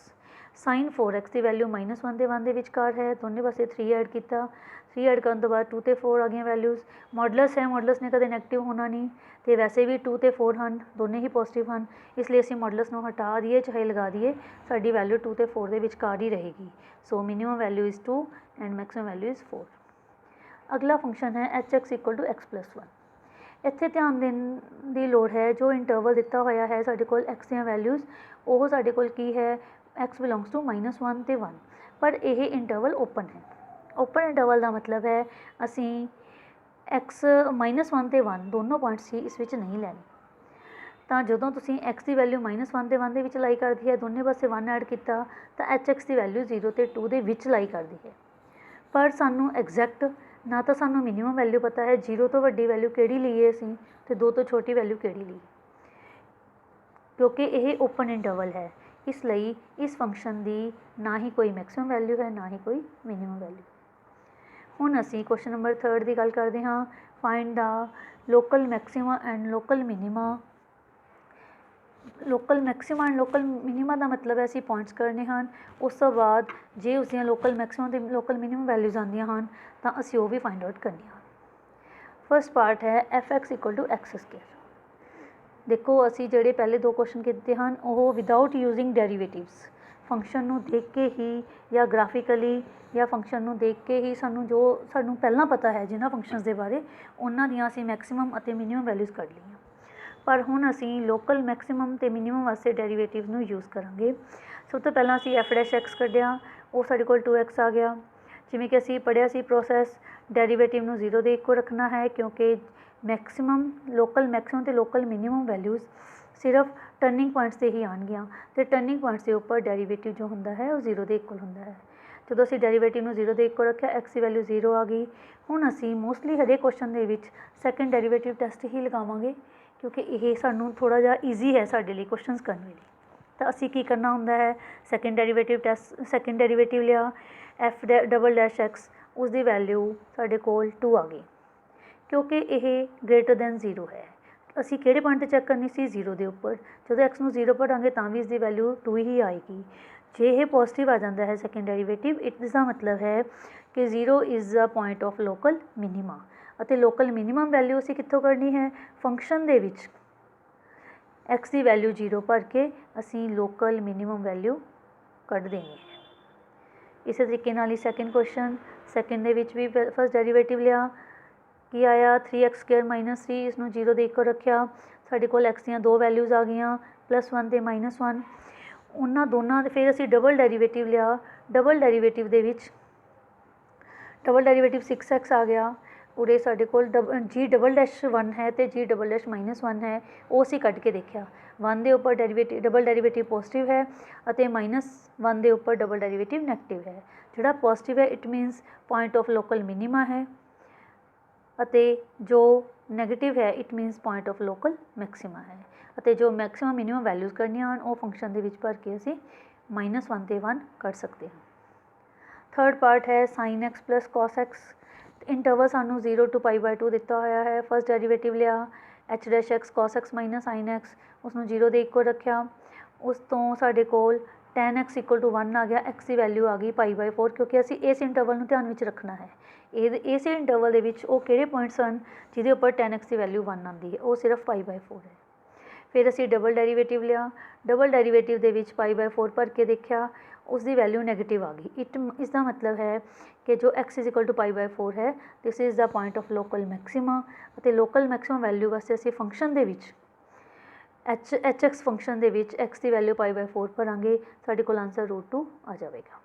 sin 4x ਦੀ ਵੈਲਿਊ -1 ਤੇ 1 ਦੇ ਵਿਚਕਾਰ ਹੈ, ਦੋਨੇ ਪਾਸੇ 3 ਐਡ ਕੀਤਾ, 3 ਐਡ ਕਰਨ ਤੋਂ ਬਾਅਦ 2 ਤੇ 4 ਆ ਗਈਆਂ ਵੈਲਿਊਜ਼। ਮੋਡੂਲਸ ਹੈ, ਮੋਡੂਲਸ ਨੇ ਕਦੇ ਨੈਗੇਟਿਵ ਹੋਣਾ ਨਹੀਂ, ਅਤੇ ਵੈਸੇ ਵੀ 2 ਤੇ 4 ਹਨ, ਦੋਨੇ ਹੀ ਪੋਜ਼ੀਟਿਵ ਹਨ, ਇਸ ਲਈ ਅਸੀਂ ਮੋਡੂਲਸ ਨੂੰ ਹਟਾ ਦਈਏ ਚਾਹੇ ਲਗਾ ਦਈਏ ਸਾਡੀ ਵੈਲਿਊ 2 ਤੇ 4 ਦੇ ਵਿਚਕਾਰ ਹੀ ਰਹੇਗੀ। So minimum value is 2 and maximum value is 4। ਅਗਲਾ ਫੰਕਸ਼ਨ ਹੈ hx equal to x plus 1। ਇੱਥੇ ਧਿਆਨ ਦੇਣ ਦੀ ਲੋੜ ਹੈ, ਜੋ ਇੰਟਰਵਲ ਦਿੱਤਾ ਹੋਇਆ ਹੈ ਸਾਡੇ ਕੋਲ x ਦੀਆਂ ਵੈਲਿਊਜ਼, ਉਹ ਸਾਡੇ ਕੋਲ ਕੀ ਹੈ, x ਬਿਲੋਂਗਸ ਟੂ -1 ਤੇ 1, ਪਰ ਇਹ ਇੰਟਰਵਲ ਓਪਨ ਹੈ। ਓਪਨ ਇੰਟਰਵਲ ਦਾ ਮਤਲਬ ਹੈ ਅਸੀਂ x -1 ਤੇ 1 ਦੋਨੋਂ ਪੁਆਇੰਟਸ ਹੀ ਇਸ ਵਿੱਚ ਨਹੀਂ ਲੈਣੇ। ਤਾਂ ਜਦੋਂ ਤੁਸੀਂ x ਦੀ ਵੈਲਿਊ -1 ਤੇ 1 ਦੇ ਵਿੱਚ ਲਾਈ ਕਰਦੀ ਹੈ, ਦੋਨੇ ਪਾਸੇ 1 ਐਡ ਕੀਤਾ ਤਾਂ hx ਦੀ ਵੈਲਿਊ 0 ਤੇ 2 ਦੇ ਵਿੱਚ ਲਾਈ ਕਰਦੀ ਹੈ। ਪਰ ਸਾਨੂੰ ਐਗਜ਼ੈਕਟ ਨਾ ਤਾਂ ਸਾਨੂੰ ਮਿਨੀਮਮ ਵੈਲਿਊ ਪਤਾ ਹੈ 0 ਤੋਂ ਵੱਡੀ ਵੈਲਿਊ ਕਿਹੜੀ ਲਈਏ ਅਸੀਂ, ਅਤੇ 2 ਤੋਂ ਛੋਟੀ ਵੈਲਿਊ ਕਿਹੜੀ ਲਈ, ਕਿਉਂਕਿ ਇਹ ਓਪਨ ਇੰਟਰਵਲ ਹੈ। ਇਸ ਲਈ ਇਸ ਫੰਕਸ਼ਨ ਦੀ ਨਾ ਹੀ ਕੋਈ ਮੈਕਸੀਮਮ ਵੈਲਿਊ ਹੈ, ਨਾ ਹੀ ਕੋਈ ਮਿਨੀਮਮ ਵੈਲਿਊ। ਹੁਣ ਅਸੀਂ ਕੁਐਸਚਨ ਨੰਬਰ 3 ਦੀ ਗੱਲ ਕਰਦੇ ਹਾਂ, find the local maxima and local minima. Local maxima and local minima ਦਾ ਮਤਲਬ ਹੈ ਅਸੀਂ ਪੁਆਇੰਟਸ ਕਰਨੇ ਹਨ, ਉਸ ਤੋਂ ਬਾਅਦ ਜੇ ਉਸਦੀਆਂ ਲੋਕਲ ਮੈਕਸੀਮਮ ਅਤੇ ਲੋਕਲ ਮਿਨੀਮਮ ਵੈਲਿਊਜ਼ ਆਉਂਦੀਆਂ ਹਨ ਤਾਂ ਅਸੀਂ ਉਹ ਵੀ ਫਾਈਂਡ ਆਊਟ ਕਰਨੀਆਂ ਹਨ। ਫਸਟ ਪਾਰਟ ਹੈ fx equal to x square. ਦੇਖੋ ਅਸੀਂ ਜਿਹੜੇ ਪਹਿਲੇ 2 ਕੁਐਸਚਨ ਕੀਤੇ ਹਨ ਉਹ ਵਿਦਾਊਟ ਯੂਜ਼ਿੰਗ ਡੈਰੀਵੇਟਿਵਸ, ਫੰਕਸ਼ਨ ਨੂੰ ਦੇਖ ਕੇ ਹੀ ਜਾਂ ਗ੍ਰਾਫਿਕਲੀ ਜਾਂ ਫੰਕਸ਼ਨ ਨੂੰ ਦੇਖ ਕੇ ਹੀ ਸਾਨੂੰ ਪਹਿਲਾਂ ਪਤਾ ਹੈ ਜਿਹਨਾਂ ਫੰਕਸ਼ਨਸ ਦੇ ਬਾਰੇ, ਉਹਨਾਂ ਦੀਆਂ ਅਸੀਂ ਮੈਕਸੀਮਮ ਅਤੇ ਮਿਨੀਮਮ ਵੈਲਿਊਜ਼ ਕੱਢ ਲਈਆਂ। ਪਰ ਹੁਣ ਅਸੀਂ ਲੋਕਲ ਮੈਕਸੀਮਮ ਅਤੇ ਮਿਨੀਮਮ ਵਾਸਤੇ ਡੈਰੀਵੇਟਿਵ ਨੂੰ ਯੂਜ਼ ਕਰਾਂਗੇ। ਸਭ ਤੋਂ ਪਹਿਲਾਂ ਅਸੀਂ f' ਕੱਢਿਆ, ਉਹ ਸਾਡੇ ਕੋਲ 2x ਆ ਗਿਆ। ਜਿਵੇਂ ਕਿ ਅਸੀਂ ਪੜ੍ਹਿਆ ਸੀ ਪ੍ਰੋਸੈਸ, ਡੈਰੀਵੇਟਿਵ ਨੂੰ 0 ਦੇ ਇੱਕੋ ਰੱਖਣਾ ਹੈ, ਕਿਉਂਕਿ ਲੋਕਲ ਮੈਕਸੀਮਮ ਅਤੇ ਲੋਕਲ ਮਿਨੀਮਮ ਵੈਲਿਊਜ਼ ਸਿਰਫ ਟਰਨਿੰਗ ਪੁਆਇੰਟਸ 'ਤੇ ਹੀ ਆਉਣਗੀਆਂ, ਅਤੇ ਟਰਨਿੰਗ ਪੁਆਇੰਟਸ ਦੇ ਉੱਪਰ ਡੈਰੀਵੇਟਿਵ ਜੋ ਹੁੰਦਾ ਹੈ ਉਹ 0 ਦੇ ਇਕੁਅਲ ਹੁੰਦਾ ਹੈ। ਜਦੋਂ ਅਸੀਂ ਡੈਰੀਵੇਟਿਵ ਨੂੰ 0 ਦੇ ਇੱਕੋ ਰੱਖਿਆ, x ਦੀ ਵੈਲਿਊ 0 ਆ ਗਈ। ਹੁਣ ਅਸੀਂ ਮੋਸਟਲੀ ਹਰੇਕ ਕੁਐਸਚਨ ਦੇ ਵਿੱਚ ਸੈਕਿੰਡ ਡੈਰੀਵੇਟਿਵ ਟੈਸਟ ਹੀ ਲਗਾਵਾਂਗੇ, ਕਿਉਂਕਿ ਇਹ ਸਾਨੂੰ ਥੋੜ੍ਹਾ ਜਿਹਾ ਈਜ਼ੀ ਹੈ ਸਾਡੇ ਲਈ ਕੁਐਸਚਨਸ ਕਰਨ ਲਈ। ਤਾਂ ਅਸੀਂ ਕੀ ਕਰਨਾ ਹੁੰਦਾ ਹੈ, ਸੈਕਿੰਡ ਡੈਰੀਵੇਟਿਵ ਲਿਆ, f'(x), ਉਸਦੀ ਵੈਲਿਊ ਸਾਡੇ ਕੋਲ 2 ਆ ਗਈ, ਕਿਉਂਕਿ ਇਹ ਗ੍ਰੇਟਰ ਦੈਨ 0 ਹੈ। ਅਸੀਂ ਕਿਹੜੇ ਪੁਆਇੰਟ 'ਤੇ ਚੈੱਕ ਕਰਨੀ ਸੀ, 0 ਦੇ ਉੱਪਰ। ਜਦੋਂ x ਨੂੰ 0 ਭਰਾਂਗੇ ਤਾਂ ਵੀ ਇਸਦੀ ਵੈਲਿਊ 2 ਹੀ ਆਏਗੀ। ਜੇ ਇਹ ਪੋਜ਼ੀਟਿਵ ਆ ਜਾਂਦਾ ਹੈ ਸੈਕਿੰਡ ਡੈਰੀਵੇਟਿਵ, ਇਸ ਦਾ ਮਤਲਬ ਹੈ ਕਿ 0 is a point of local minima, ਅਤੇ ਲੋਕਲ ਮਿਨੀਮਮ ਵੈਲਿਊ ਅਸੀਂ ਕਿੱਥੋਂ ਕੱਢਣੀ ਹੈ, ਫੰਕਸ਼ਨ ਦੇ ਵਿੱਚ x ਦੀ ਵੈਲਿਊ 0 ਭਰ ਕੇ ਅਸੀਂ ਲੋਕਲ ਮਿਨੀਮਮ ਵੈਲਿਊ ਕੱਢ ਦੇਣੀ ਹੈ। ਇਸੇ ਤਰੀਕੇ ਨਾਲ ਹੀ ਸੈਕਿੰਡ ਕੁਐਸਚਨ, ਸੈਕਿੰਡ ਦੇ ਵਿੱਚ ਵੀ ਫਸਟ ਡੈਰੀਵੇਟਿਵ ਲਿਆ, ਕੀ ਆਇਆ, 3x² - 3, ਇਸ ਨੂੰ 0 ਦੇ ਇੱਕੋ ਰੱਖਿਆ, ਸਾਡੇ ਕੋਲ x ਦੀਆਂ 2 ਵੈਲਿਊਜ਼ ਆ ਗਈਆਂ, +1 ਤੇ -1। ਉਹਨਾਂ ਦੋਨਾਂ ਦੇ ਫਿਰ ਅਸੀਂ ਡਬਲ ਡੈਰੀਵੇਟਿਵ ਲਿਆ, ਡਬਲ ਡੈਰੀਵੇਟਿਵ ਦੇ ਵਿੱਚ ਡਬਲ ਡੈਰੀਵੇਟਿਵ 6x ਆ ਗਿਆ, ਉਰੇ ਸਾਡੇ ਕੋਲ ਜੀ ਡਬਲ ਡੈਸ਼ 1 ਹੈ ਅਤੇ ਜੀ ਡਬਲ ਡੈਸ਼ -1 ਹੈ, ਉਹ ਅਸੀਂ ਕੱਢ ਕੇ ਦੇਖਿਆ। 1 ਦੇ ਉੱਪਰ ਡਬਲ ਡੈਰੀਵੇਟਿਵ ਪੋਜ਼ੀਟਿਵ ਹੈ ਅਤੇ -1 ਦੇ ਉੱਪਰ ਡਬਲ ਡੈਰੀਵੇਟਿਵ ਨੈਗੇਟਿਵ ਹੈ। ਜਿਹੜਾ ਪੋਜ਼ੀਟਿਵ ਹੈ it means point of local minima ਹੈ, ਅਤੇ ਜੋ ਨੈਗੇਟਿਵ ਹੈ it means point of local maxima ਹੈ, ਅਤੇ ਜੋ ਮੈਕਸੀਮਮ ਮਿਨੀਮਮ ਵੈਲਿਊਜ਼ ਕਰਨੀਆਂ ਹਨ ਉਹ ਫੰਕਸ਼ਨ ਦੇ ਵਿੱਚ ਭਰ ਕੇ ਅਸੀਂ -1 ਅਤੇ 1 ਕੱਢ ਸਕਦੇ ਹਾਂ। ਥਰਡ ਪਾਰਟ ਹੈ sin x + cos x। Interval ਸਾਨੂੰ 0 to π/2 ਦਿੱਤਾ ਹੋਇਆ ਹੈ। ਫਸਟ ਡੈਰੀਵੇਟਿਵ ਲਿਆ h' cos x - sin x, ਉਸਨੂੰ 0 ਦੇ ਇਕੁਅਲ ਰੱਖਿਆ। ਉਸ ਤੋਂ ਸਾਡੇ ਕੋਲ tan x = 1 ਆ ਗਿਆ, x ਦੀ ਵੈਲਿਊ ਆ ਗਈ π/4, ਕਿਉਂਕਿ ਅਸੀਂ ਇਸ ਇੰਟਰਵਲ ਨੂੰ ਧਿਆਨ ਵਿੱਚ ਰੱਖਣਾ ਹੈ। ਇਸ ਇੰਟਰਵਲ ਦੇ ਵਿੱਚ ਉਹ ਕਿਹੜੇ ਪੁਆਇੰਟਸ ਹਨ ਜਿਹਦੇ ਉੱਪਰ tan x ਦੀ ਵੈਲਿਊ 1 ਆਉਂਦੀ ਹੈ, ਉਹ ਸਿਰਫ π/4 ਹੈ। ਫਿਰ ਅਸੀਂ ਡਬਲ ਡੈਰੀਵੇਟਿਵ ਲਿਆ, ਡਬਲ ਡੈਰੀਵੇਟਿਵ ਦੇ ਵਿੱਚ π/4 ਭਰ ਕੇ ਦੇਖਿਆ, ਉਸ ਦੀ ਵੈਲਿਊ ਨੈਗੇਟਿਵ ਆ ਗਈ। ਇਸ ਦਾ ਮਤਲਬ ਹੈ ਕਿ ਜੋ x = π/4 ਹੈ, this is the point of local maxima, ਅਤੇ ਲੋਕਲ ਮੈਕਸੀਮਮ ਵੈਲਿਊ ਵਾਸਤੇ ਅਸੀਂ ਫੰਕਸ਼ਨ ਦੇ ਵਿੱਚ hx ਫੰਕਸ਼ਨ ਦੇ ਵਿੱਚ x ਦੀ ਵੈਲਿਊ π/4 ਭਰਾਂਗੇ, ਸਾਡੇ ਕੋਲ ਆਂਸਰ √2 ਆ ਜਾਵੇਗਾ।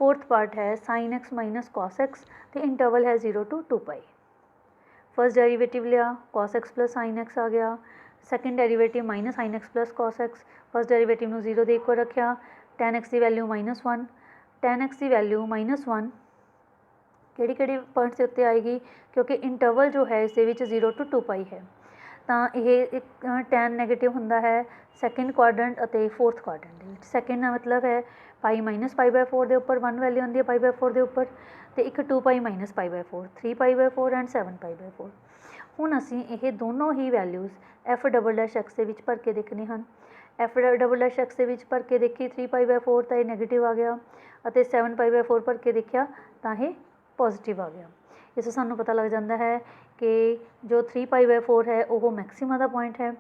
ਫੋਰਥ ਪਾਰਟ ਹੈ sin x - cos x, ਅਤੇ ਇੰਟਰਵਲ ਹੈ 0 to 2π। ਫਸਟ ਡੈਰੀਵੇਟਿਵ ਲਿਆ cos x + sin x ਆ ਗਿਆ, second derivative -sin x + cos x, first derivative ਨੂੰ 0 ਦੇ ਇਕੁਅਲ ਰੱਖਿਆ। tan x ਦੀ ਵੈਲਿਊ -1, tan x ਦੀ ਵੈਲਿਊ -1 ਕਿਹੜੇ ਪੁਆਇੰਟਸ ਦੇ ਉੱਤੇ ਆਏਗੀ, ਕਿਉਂਕਿ ਇੰਟਰਵਲ ਜੋ ਹੈ ਇਸ ਦੇ ਵਿੱਚ 0 to 2π ਹੈ, ਤਾਂ ਇਹ ਇੱਕ tan ਨੈਗੇਟਿਵ ਹੁੰਦਾ ਹੈ ਸੈਕਿੰਡ ਕੁਆਡਰੈਂਟ ਅਤੇ ਫੋਰਥ ਕੁਆਡਰੈਂਟ ਦੇ ਵਿੱਚ। ਸੈਕਿੰਡ ਦਾ ਮਤਲਬ ਹੈ π - π/4 ਦੇ ਉੱਪਰ 1 ਵੈਲਿਊ ਆਉਂਦੀ ਹੈ π/4 ਦੇ ਉੱਪਰ, ਅਤੇ ਇੱਕ 2π - π/4, 3π/4 ਐਂਡ 7π/4। ਹੁਣ ਅਸੀਂ ਇਹ ਦੋਨੋਂ ਹੀ ਵੈਲਿਊਜ਼ f'(x) ਦੇ ਵਿੱਚ ਭਰ ਕੇ ਦੇਖਣੇ ਹਨ। f'(x) ਦੇ ਵਿੱਚ ਭਰ ਕੇ ਦੇਖੀ 3π/4 ਤਾਂ ਇਹ ਨੈਗੇਟਿਵ ਆ ਗਿਆ, ਅਤੇ 7π/4 ਭਰ ਕੇ ਦੇਖਿਆ ਤਾਂ ਇਹ ਪੋਜ਼ੀਟਿਵ ਆ ਗਿਆ। ਇਸ ਤੋਂ ਸਾਨੂੰ ਪਤਾ ਲੱਗ ਜਾਂਦਾ ਹੈ ਕਿ ਜੋ 3π/4 ਹੈ ਉਹ ਮੈਕਸੀਮਾ ਦਾ ਪੁਆਇੰਟ ਹੈ,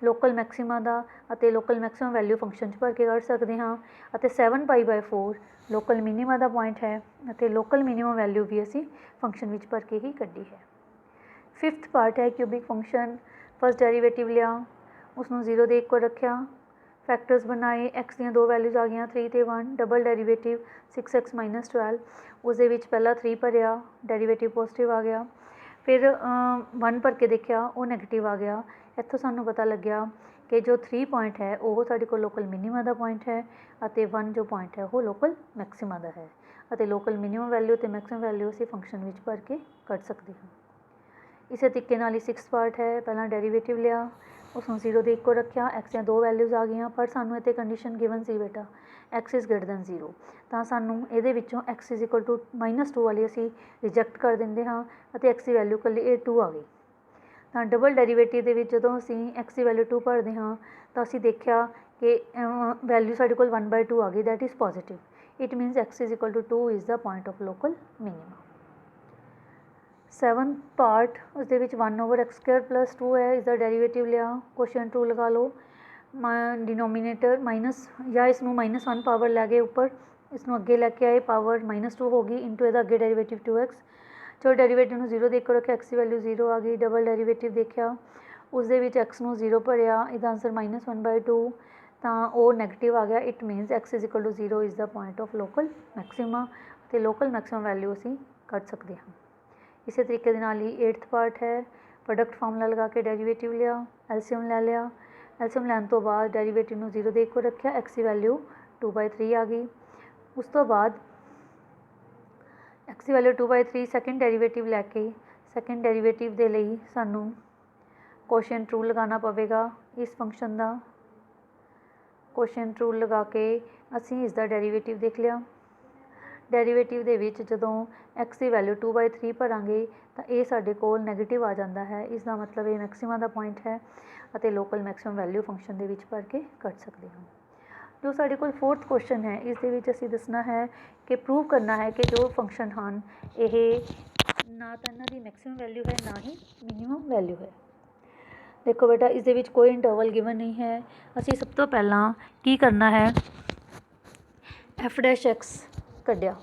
ਲੋਕਲ ਮੈਕਸੀਮਾ ਦਾ, ਅਤੇ ਲੋਕਲ ਮੈਕਸੀਮਮ ਵੈਲਿਊ ਫੰਕਸ਼ਨ 'ਚ ਭਰ ਕੇ ਕੱਢ ਸਕਦੇ ਹਾਂ, ਅਤੇ 7π/4 ਲੋਕਲ ਮਿਨੀਮਾ ਦਾ ਪੁਆਇੰਟ ਹੈ, ਅਤੇ ਲੋਕਲ ਮਿਨੀਮਮ ਵੈਲਿਊ ਵੀ ਅਸੀਂ ਫੰਕਸ਼ਨ ਵਿੱਚ ਭਰ ਕੇ ਹੀ ਕੱਢੀ ਹੈ। ਫਿਫਥ ਪਾਰਟ ਹੈ ਕਿਊਬਿਕ ਫੰਕਸ਼ਨ। ਫਸਟ ਡੈਰੀਵੇਟਿਵ ਲਿਆ, ਉਸਨੂੰ 0 ਦੇ ਇਕੁਅਲ ਰੱਖਿਆ, ਫੈਕਟਰਸ ਬਣਾਏ, x ਦੀਆਂ ਦੋ ਵੈਲਿਊਜ਼ ਆ ਗਈਆਂ 3 ਅਤੇ 1, ਡਬਲ ਡੈਰੀਵੇਟਿਵ 6x - 12, ਉਸਦੇ ਵਿੱਚ ਪਹਿਲਾਂ 3 ਭਰਿਆ, ਡੈਰੀਵੇਟਿਵ ਪੋਜ਼ੀਟਿਵ ਆ ਗਿਆ। ਫਿਰ 1 ਭਰ ਕੇ ਦੇਖਿਆ, ਉਹ ਨੈਗੇਟਿਵ ਆ ਗਿਆ। ਇੱਥੋਂ ਸਾਨੂੰ ਪਤਾ ਲੱਗਿਆ ਕਿ ਜੋ 3 ਪੁਆਇੰਟ ਹੈ ਉਹ ਸਾਡੇ ਕੋਲ ਲੋਕਲ ਮਿਨੀਮਾ ਦਾ ਪੁਆਇੰਟ ਹੈ, ਅਤੇ 1 ਜੋ ਪੁਆਇੰਟ ਹੈ ਉਹ ਲੋਕਲ ਮੈਕਸੀਮਾ ਦਾ ਹੈ, ਅਤੇ ਲੋਕਲ ਮਿਨੀਮਮ ਵੈਲਿਊ ਅਤੇ ਮੈਕਸੀਮਮ ਵੈਲਿਊ ਅਸੀਂ ਫੰਕਸ਼ਨ ਵਿੱਚ ਭਰ ਕੇ ਕੱਢ ਸਕਦੇ ਹਾਂ। ਇਸੇ ਤਰੀਕੇ ਨਾਲ ਹੀ ਸਿਕਸਥ ਪਾਰਟ ਹੈ, ਪਹਿਲਾਂ ਡੈਰੀਵੇਟਿਵ ਲਿਆ, ਉਸਨੂੰ 0 ਦੇ ਇਕੁਅਲ ਰੱਖਿਆ, x ਦੀਆਂ ਦੋ ਵੈਲਿਊਜ਼ ਆ ਗਈਆਂ, ਪਰ ਸਾਨੂੰ ਇੱਥੇ ਕੰਡੀਸ਼ਨ ਗਿਵਨ ਸੀ ਬੇਟਾ x = 0, ਤਾਂ ਸਾਨੂੰ ਇਹਦੇ ਵਿੱਚੋਂ x = -2 ਵਾਲੀ ਅਸੀਂ ਰਿਜੈਕਟ ਕਰ ਦਿੰਦੇ ਹਾਂ, ਅਤੇ x ਦੀ ਵੈਲਿਊ ਇਕੱਲੀ ਇਹ 2 ਆ ਗਈ। ਤਾਂ ਡਬਲ ਡੈਰੀਵੇਟਿਵ ਦੇ ਵਿੱਚ ਜਦੋਂ ਅਸੀਂ x ਦੀ ਵੈਲਿਊ 2 ਭਰਦੇ ਹਾਂ ਤਾਂ ਅਸੀਂ ਦੇਖਿਆ ਕਿ ਵੈਲਿਊ ਸਾਡੇ ਕੋਲ 1/2 ਆ ਗਈ, that is positive. It means x = 2 is the point of local minima. Seventh part, ਉਸਦੇ ਵਿੱਚ 1/x² + 2 ਹੈ, ਇਸਦਾ ਡੈਰੀਵੇਟਿਵ ਲਿਆ, ਕੋਸ਼ੀਐਂਟ ਰੂਲ ਲਗਾ ਲਓ, ਡਿਨੋਮੀਨੇਟਰ ਮਾਈਨਸ ਜਾਂ ਇਸਨੂੰ -1 ਪਾਵਰ ਲੈ ਗਏ ਉੱਪਰ, ਇਸਨੂੰ ਅੱਗੇ ਲੈ ਕੇ ਆਏ, ਪਾਵਰ -2 ਹੋ ਗਈ, ਇੰਟੂ ਇਹਦਾ ਅੱਗੇ ਡੈਰੀਵੇਟਿਵ 2x। ਚਲੋ ਡੈਰੀਵੇਟਿਵ ਨੂੰ 0 ਦੇ ਇਕੁਅਲ ਰੱਖਿਆ, x ਦੀ ਵੈਲਿਊ 0 ਆ ਗਈ। ਡਬਲ ਡੈਰੀਵੇਟਿਵ ਦੇਖਿਆ, ਉਸਦੇ ਵਿੱਚ x ਨੂੰ 0 ਭਰਿਆ, ਇਹਦਾ ਆਂਸਰ -1/2, ਤਾਂ ਉਹ ਨੈਗੇਟਿਵ ਆ ਗਿਆ। It means x = 0 is the point of local maxima, ਅਤੇ ਲੋਕਲ ਮੈਕਸੀਮਮ ਵੈਲਿਊ ਅਸੀਂ ਕੱਢ ਸਕਦੇ ਹਾਂ। ਇਸੇ ਤਰੀਕੇ ਦੇ ਨਾਲ ਹੀ 8th ਪਾਰਟ ਹੈ, ਪ੍ਰੋਡਕਟ ਫਾਰਮੂਲਾ ਲਗਾ ਕੇ ਡੈਰੀਵੇਟਿਵ ਲਿਆ, ਐਲਸੀਐਮ ਲੈ ਲਿਆ, ਐਲਸੀਐਮ ਲੈਣ ਤੋਂ ਬਾਅਦ ਡੈਰੀਵੇਟਿਵ ਨੂੰ 0 ਦੇ ਇਕੁਅਲ ਰੱਖਿਆ, x ਦੀ ਵੈਲਿਊ 2/3 ਆ ਗਈ। ਉਸ ਤੋਂ ਬਾਅਦ x ਦੀ ਵੈਲਿਊ 2/3, ਸੈਕਿੰਡ ਡੈਰੀਵੇਟਿਵ ਲੈ ਕੇ ਸੈਕਿੰਡ ਡੈਰੀਵੇਟਿਵ ਦੇ ਲਈ ਸਾਨੂੰ ਕੋਸ਼ੀਐਂਟ ਰੂਲ ਲਗਾਉਣਾ ਪਵੇਗਾ। ਇਸ ਫੰਕਸ਼ਨ ਦਾ ਕੋਸ਼ੀਐਂਟ ਰੂਲ ਲਗਾ ਕੇ ਅਸੀਂ ਇਸ ਦਾ ਡੈਰੀਵੇਟਿਵ ਦੇਖ ਲਿਆ। ਡੈਰੀਵੇਟਿਵ ਦੇ ਵਿੱਚ ਜਦੋਂ x ਦੀ ਵੈਲਿਊ 2/3 ਭਰਾਂਗੇ ਤਾਂ ਇਹ ਸਾਡੇ ਕੋਲ ਨੈਗੇਟਿਵ ਆ ਜਾਂਦਾ ਹੈ, ਇਸ ਦਾ ਮਤਲਬ ਇਹ ਮੈਕਸੀਮਾ ਦਾ ਪੁਆਇੰਟ ਹੈ, ਅਤੇ ਲੋਕਲ ਮੈਕਸੀਮਮ ਵੈਲਿਊ ਫੰਕਸ਼ਨ ਦੇ ਵਿੱਚ ਭਰ ਕੇ ਕੱਢ ਸਕਦੇ ਹਾਂ। ਜੋ ਸਾਡੇ ਕੋਲ 4th ਕੁਐਸਚਨ ਹੈ, ਇਸ ਦੇ ਵਿੱਚ ਅਸੀਂ ਦੱਸਣਾ ਹੈ ਕਿ ਪ੍ਰੂਵ ਕਰਨਾ ਹੈ ਕਿ ਜੋ ਫੰਕਸ਼ਨ ਹਨ ਇਹ ਨਾ ਤਾਂ ਇਹਨਾਂ ਦੀ ਮੈਕਸੀਮਮ ਵੈਲਿਊ ਹੈ, ਨਾ ਹੀ ਮਿਨੀਮਮ ਵੈਲਿਊ ਹੈ। ਦੇਖੋ ਬੇਟਾ, ਇਸ ਦੇ ਵਿੱਚ ਕੋਈ ਇੰਟਰਵਲ ਗਿਵਨ ਨਹੀਂ ਹੈ। ਅਸੀਂ ਸਭ ਤੋਂ ਪਹਿਲਾਂ ਕੀ ਕਰਨਾ ਹੈ, f'(x) ਕੱਢਿਆ।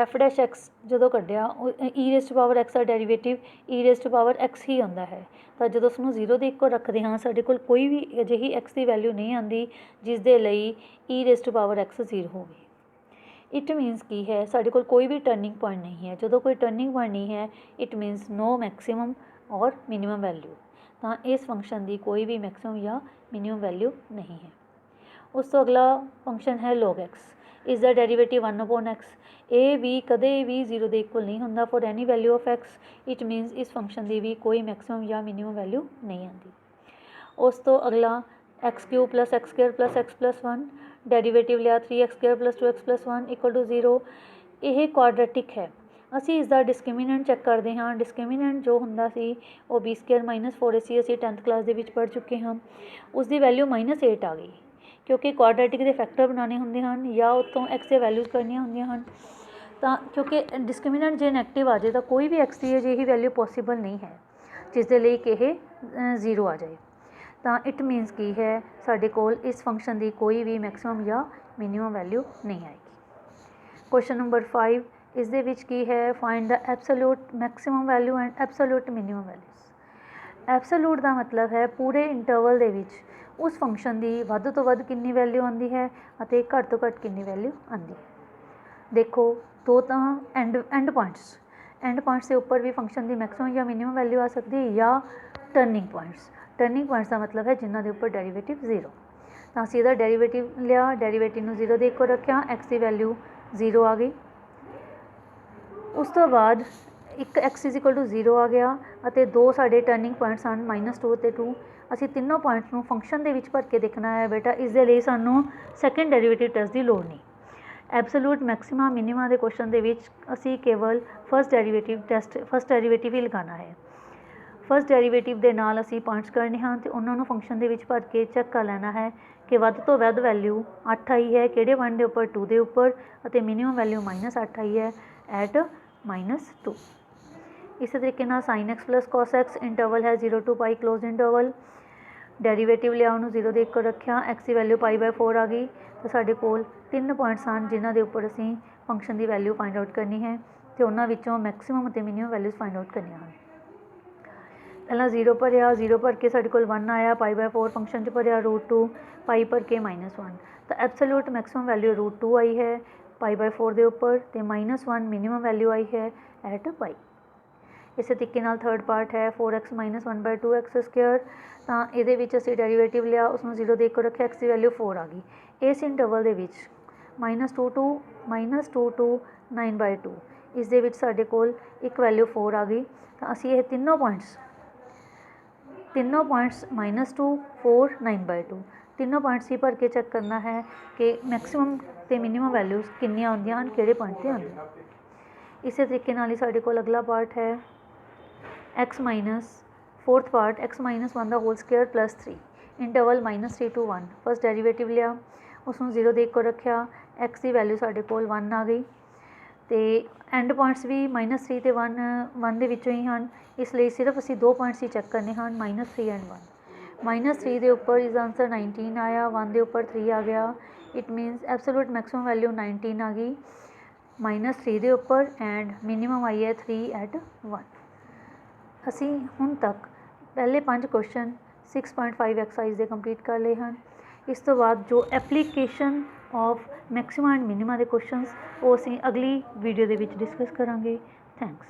f'(x) ਜਦੋਂ ਕੱਢਿਆ, e⁻x ਦਾ ਡੈਰੀਵੇਟਿਵ e⁻x ਹੀ ਆਉਂਦਾ ਹੈ, ਤਾਂ ਜਦੋਂ ਉਸਨੂੰ 0 ਦੇ ਇਕੁਅਲ ਰੱਖਦੇ ਹਾਂ ਸਾਡੇ ਕੋਲ ਕੋਈ ਵੀ ਅਜਿਹੀ x ਦੀ ਵੈਲਿਊ ਨਹੀਂ ਆਉਂਦੀ ਜਿਸ ਦੇ ਲਈ e⁻x 0 ਹੋਵੇ। इट मीनस की है साढ़े कोल कोई भी टर्निंग पॉइंट नहीं है। जो कोई टर्निंग पॉइंट नहीं है इट मीनस नो मैक्सिमम और मिनिमम वैल्यू। तो इस फंक्शन की कोई भी मैक्सिमम या मिनिमम वैल्यू नहीं है। उस तो अगला फंक्शन है log x। इस दा डेरीवेटिव 1/x। ए भी कदे भी 0 के इक्वल नहीं होंदा for any value of x। It मीनस इस फंक्शन की भी कोई मैक्सिमम या मिनिमम वैल्यू नहीं आती। उस तो अगला x³ + x² + x + 1 डेरीवेटिव लिया 3x² + 2x + 1 = 0। यह क्वाड्रेटिक है। ਅਸੀਂ ਇਸ ਦਾ ਡਿਸਕ੍ਰਿਮੀਨੈਂਟ ਚੈੱਕ ਕਰਦੇ ਹਾਂ। ਡਿਸਕ੍ਰਿਮੀਨੈਂਟ ਜੋ ਹੁੰਦਾ ਸੀ ਉਹ b² - 4ac ਅਸੀਂ 10th ਕਲਾਸ ਦੇ ਵਿੱਚ ਪੜ੍ਹ ਚੁੱਕੇ ਹਾਂ। ਉਸ ਦੀ ਵੈਲਿਊ -8 ਆ ਗਈ ਕਿਉਂਕਿ ਕੁਆਡਰੇਟਿਕ ਦੇ ਫੈਕਟਰ ਬਣਾਉਣੇ ਹੁੰਦੇ ਹਨ ਜਾਂ ਉੱਤੋਂ x ਦੇ ਵੈਲਿਊਜ਼ ਕਰਨੀਆਂ ਹੁੰਦੀਆਂ ਹਨ। ਤਾਂ ਕਿਉਂਕਿ ਡਿਸਕ੍ਰਿਮੀਨੈਂਟ ਜੇ ਨੈਗੇਟਿਵ ਆ ਜਾਏ ਤਾਂ ਕੋਈ ਵੀ x ਦੀ ਅਜਿਹੀ ਵੈਲਿਊ ਪੋਸੀਬਲ ਨਹੀਂ ਹੈ ਜਿਸ ਦੇ ਲਈ ਕਿ ਇਹ 0 ਆ ਜਾਏ। ਤਾਂ ਇਟ ਮੀਨਸ ਕੀ ਹੈ ਸਾਡੇ ਕੋਲ ਇਸ ਫੰਕਸ਼ਨ ਦੀ ਕੋਈ ਵੀ ਮੈਕਸਿਮਮ ਜਾਂ ਮਿਨੀਮਮ ਵੈਲਿਊ ਨਹੀਂ ਆਏਗੀ। ਕੁਐਸਚਨ ਨੰਬਰ 5 ਇਸ ਦੇ ਵਿੱਚ ਕੀ ਹੈ find the absolute maximum value and absolute minimum values. Absolute ਦਾ ਮਤਲਬ ਹੈ ਪੂਰੇ ਇੰਟਰਵਲ ਦੇ ਵਿੱਚ ਉਸ ਫੰਕਸ਼ਨ ਦੀ ਵੱਧ ਤੋਂ ਵੱਧ ਕਿੰਨੀ ਵੈਲਿਊ ਆਉਂਦੀ ਹੈ ਅਤੇ ਘੱਟ ਤੋਂ ਘੱਟ ਕਿੰਨੀ ਵੈਲਿਊ ਆਉਂਦੀ ਹੈ। ਦੇਖੋ ਦੋ ਤਾਂ ਐਂਡ ਪੁਆਇੰਟਸ ਦੇ ਉੱਪਰ ਵੀ ਫੰਕਸ਼ਨ ਦੀ ਮੈਕਸਿਮਮ ਜਾਂ ਮਿਨੀਮਮ ਵੈਲਿਊ ਆ ਸਕਦੀ ਹੈ ਜਾਂ ਟਰਨਿੰਗ ਪੁਆਇੰਟਸ ਦਾ ਮਤਲਬ ਹੈ ਜਿਨ੍ਹਾਂ ਦੇ ਉੱਪਰ ਡੈਰੀਵੇਟਿਵ 0। ਤਾਂ ਅਸੀਂ ਇਹਦਾ ਡੈਰੀਵੇਟਿਵ ਲਿਆ, ਡੈਰੀਵੇਟਿਵ ਨੂੰ 0 ਦੇ ਇੱਕੋ ਰੱਖਿਆ, x ਦੀ ਵੈਲਿਊ 0 ਆ ਗਈ। ਉਸ ਤੋਂ ਬਾਅਦ ਇੱਕ x = 0 ਆ ਗਿਆ ਅਤੇ ਦੋ ਸਾਡੇ ਟਰਨਿੰਗ ਪੁਆਇੰਟਸ ਹਨ -2 ਅਤੇ 2। ਅਸੀਂ ਤਿੰਨੋਂ ਪੁਆਇੰਟਸ ਨੂੰ ਫੰਕਸ਼ਨ ਦੇ ਵਿੱਚ ਭਰ ਕੇ ਦੇਖਣਾ ਹੈ ਬੇਟਾ। ਇਸ ਦੇ ਲਈ ਸਾਨੂੰ ਸੈਕਿੰਡ ਡੈਰੀਵੇਟਿਵ ਟੈਸਟ ਦੀ ਲੋੜ ਨਹੀਂ। ਐਬਸੋਲੂਟ ਮੈਕਸਿਮਾ ਮਿਨੀਮਾ ਦੇ ਕੁਐਸਚਨ ਦੇ ਵਿੱਚ ਅਸੀਂ ਕੇਵਲ ਫਸਟ ਡੈਰੀਵੇਟਿਵ ਹੀ ਲਗਾਉਣਾ ਹੈ। ਫਸਟ ਡੈਰੀਵੇਟਿਵ ਦੇ ਨਾਲ ਅਸੀਂ ਪੁਆਇੰਟਸ ਕਰਨੇ ਹਨ ਅਤੇ ਉਹਨਾਂ ਨੂੰ ਫੰਕਸ਼ਨ ਦੇ ਵਿੱਚ ਭਰ ਕੇ ਚੈੱਕ ਕਰ ਲੈਣਾ ਹੈ ਕਿ ਵੱਧ ਤੋਂ ਵੱਧ ਵੈਲਿਊ 8 ਆਈ ਹੈ ਕਿਹੜੇ ਪੁਆਇੰਟ ਦੇ ਉੱਪਰ 2 ਦੇ ਉੱਪਰ ਅਤੇ ਮਿਨੀਮਮ ਵੈਲਿਊ -8 ਆਈ ਹੈ ਐਟ -2। ਇਸੇ ਤਰੀਕੇ ਨਾਲ sin x + cos x interval ਹੈ 0 to π ਕਲੋਜ਼ ਇੰਟਰਵਲ। ਡੈਰੀਵੇਟਿਵ ਲਿਆ ਉਹਨੂੰ 0 ਦੇ ਇੱਕੋ ਰੱਖਿਆ, x ਦੀ ਵੈਲਿਊ π/4 ਆ ਗਈ। ਤਾਂ ਸਾਡੇ ਕੋਲ 3 ਪੁਆਇੰਟਸ ਹਨ ਜਿਨ੍ਹਾਂ ਦੇ ਉੱਪਰ ਅਸੀਂ ਫੰਕਸ਼ਨ ਦੀ ਵੈਲਿਊ ਫਾਈਂਡ ਆਊਟ ਕਰਨੀ ਹੈ ਅਤੇ ਉਹਨਾਂ ਵਿੱਚੋਂ ਮੈਕਸਿਮਮ ਅਤੇ ਮਿਨੀਮਮ ਵੈਲਿਊਜ਼ ਫਾਈਂਡ ਆਊਟ ਕਰਨੀਆਂ ਹਨ। ਪਹਿਲਾਂ 0 ਭਰਿਆ, 0 ਭਰ ਕੇ ਸਾਡੇ ਕੋਲ 1 ਆਇਆ, π/4 ਫੰਕਸ਼ਨ 'ਚ ਭਰਿਆ, √2 π ਭਰ ਕੇ -1। ਤਾਂ ਐਬਸੋਲੂਟ ਮੈਕਸਿਮਮ ਵੈਲਿਊ √2 ਆਈ ਹੈ π/4 ਦੇ ਉੱਪਰ ਅਤੇ -1 ਮਿਨੀਮਮ ਵੈਲਿਊ ਆਈ ਹੈ ਐਟ π। ਇਸੇ ਤਰੀਕੇ ਨਾਲ ਥਰਡ ਪਾਰਟ ਹੈ 4x - 1/2x²। ਤਾਂ ਇਹਦੇ ਵਿੱਚ ਅਸੀਂ ਡੈਰੀਵੇਟਿਵ ਲਿਆ, ਉਸਨੂੰ 0 ਦੇ ਇੱਕੋ ਰੱਖਿਆ, x ਦੀ ਵੈਲਿਊ 4 ਆ ਗਈ। ਇਸ ਇੰਟਰਵਲ ਦੇ ਵਿੱਚ -2 to 9/2 ਇਸ ਦੇ ਵਿੱਚ ਸਾਡੇ ਕੋਲ ਇੱਕ ਵੈਲਿਊ 4 ਆ ਗਈ। ਤਾਂ ਅਸੀਂ ਇਹ ਤਿੰਨੋਂ ਪੁਆਇੰਟਸ -2 4 9/2 ਤਿੰਨੋਂ ਪੁਆਇੰਟਸ ਹੀ ਭਰ ਕੇ ਚੈੱਕ ਕਰਨਾ ਹੈ ਕਿ ਮੈਕਸਿਮਮ ਅਤੇ ਮਿਨੀਮਮ ਵੈਲਿਊਜ਼ ਕਿੰਨੀਆਂ ਆਉਂਦੀਆਂ ਹਨ, ਕਿਹੜੇ ਪੁਆਇੰਟ 'ਤੇ ਆਉਂਦੀਆਂ। ਇਸੇ ਤਰੀਕੇ ਨਾਲ ਹੀ ਸਾਡੇ ਕੋਲ ਅਗਲਾ ਪਾਰਟ ਹੈ fourth part x - 1² + 3 interval -3 to 1। First derivative ਲਿਆ, ਉਸਨੂੰ 0 ਦੇ ਇੱਕੋ ਰੱਖਿਆ, x ਦੀ ਵੈਲਿਊ ਸਾਡੇ ਕੋਲ 1 ਆ ਗਈ ਅਤੇ ਐਂਡ ਪੁਆਇੰਟਸ ਵੀ -3 ਅਤੇ 1 ਦੇ ਵਿੱਚੋਂ ਹੀ ਹਨ। ਇਸ ਲਈ ਸਿਰਫ ਅਸੀਂ ਦੋ ਪੁਆਇੰਟਸ ਹੀ ਚੈੱਕ ਕਰਨੇ ਹਨ -3 ਐਂਡ 1। -3 ਦੇ ਉੱਪਰ ਇਸ ਦਾ ਆਨਸਰ 19 ਆਇਆ, 1 ਦੇ ਉੱਪਰ 3 ਆ ਗਿਆ। It means absolute maximum value 19 ਆ ਗਈ -3 ਦੇ ਉੱਪਰ ਐਂਡ ਮਿਨੀਮਮ ਆਈ ਹੈ 3 ਐਟ 1। ਅਸੀਂ ਹੁਣ ਤੱਕ ਪਹਿਲੇ 5 ਕੁਐਸਚਨ 6.5 ਐਕਸਰਸਾਈਜ਼ ਦੇ ਕੰਪਲੀਟ ਕਰ ਲਏ ਹਨ। ਇਸ ਤੋਂ ਬਾਅਦ ਜੋ ਐਪਲੀਕੇਸ਼ਨ ਆਫ ਮੈਕਸਿਮਾ ਐਂਡ ਮਿਨੀਮਾ ਦੇ ਕੁਐਸਚਨਸ ਉਹ ਅਸੀਂ ਅਗਲੀ ਵੀਡੀਓ ਦੇ ਵਿੱਚ ਡਿਸਕਸ ਕਰਾਂਗੇ। ਥੈਂਕਸ।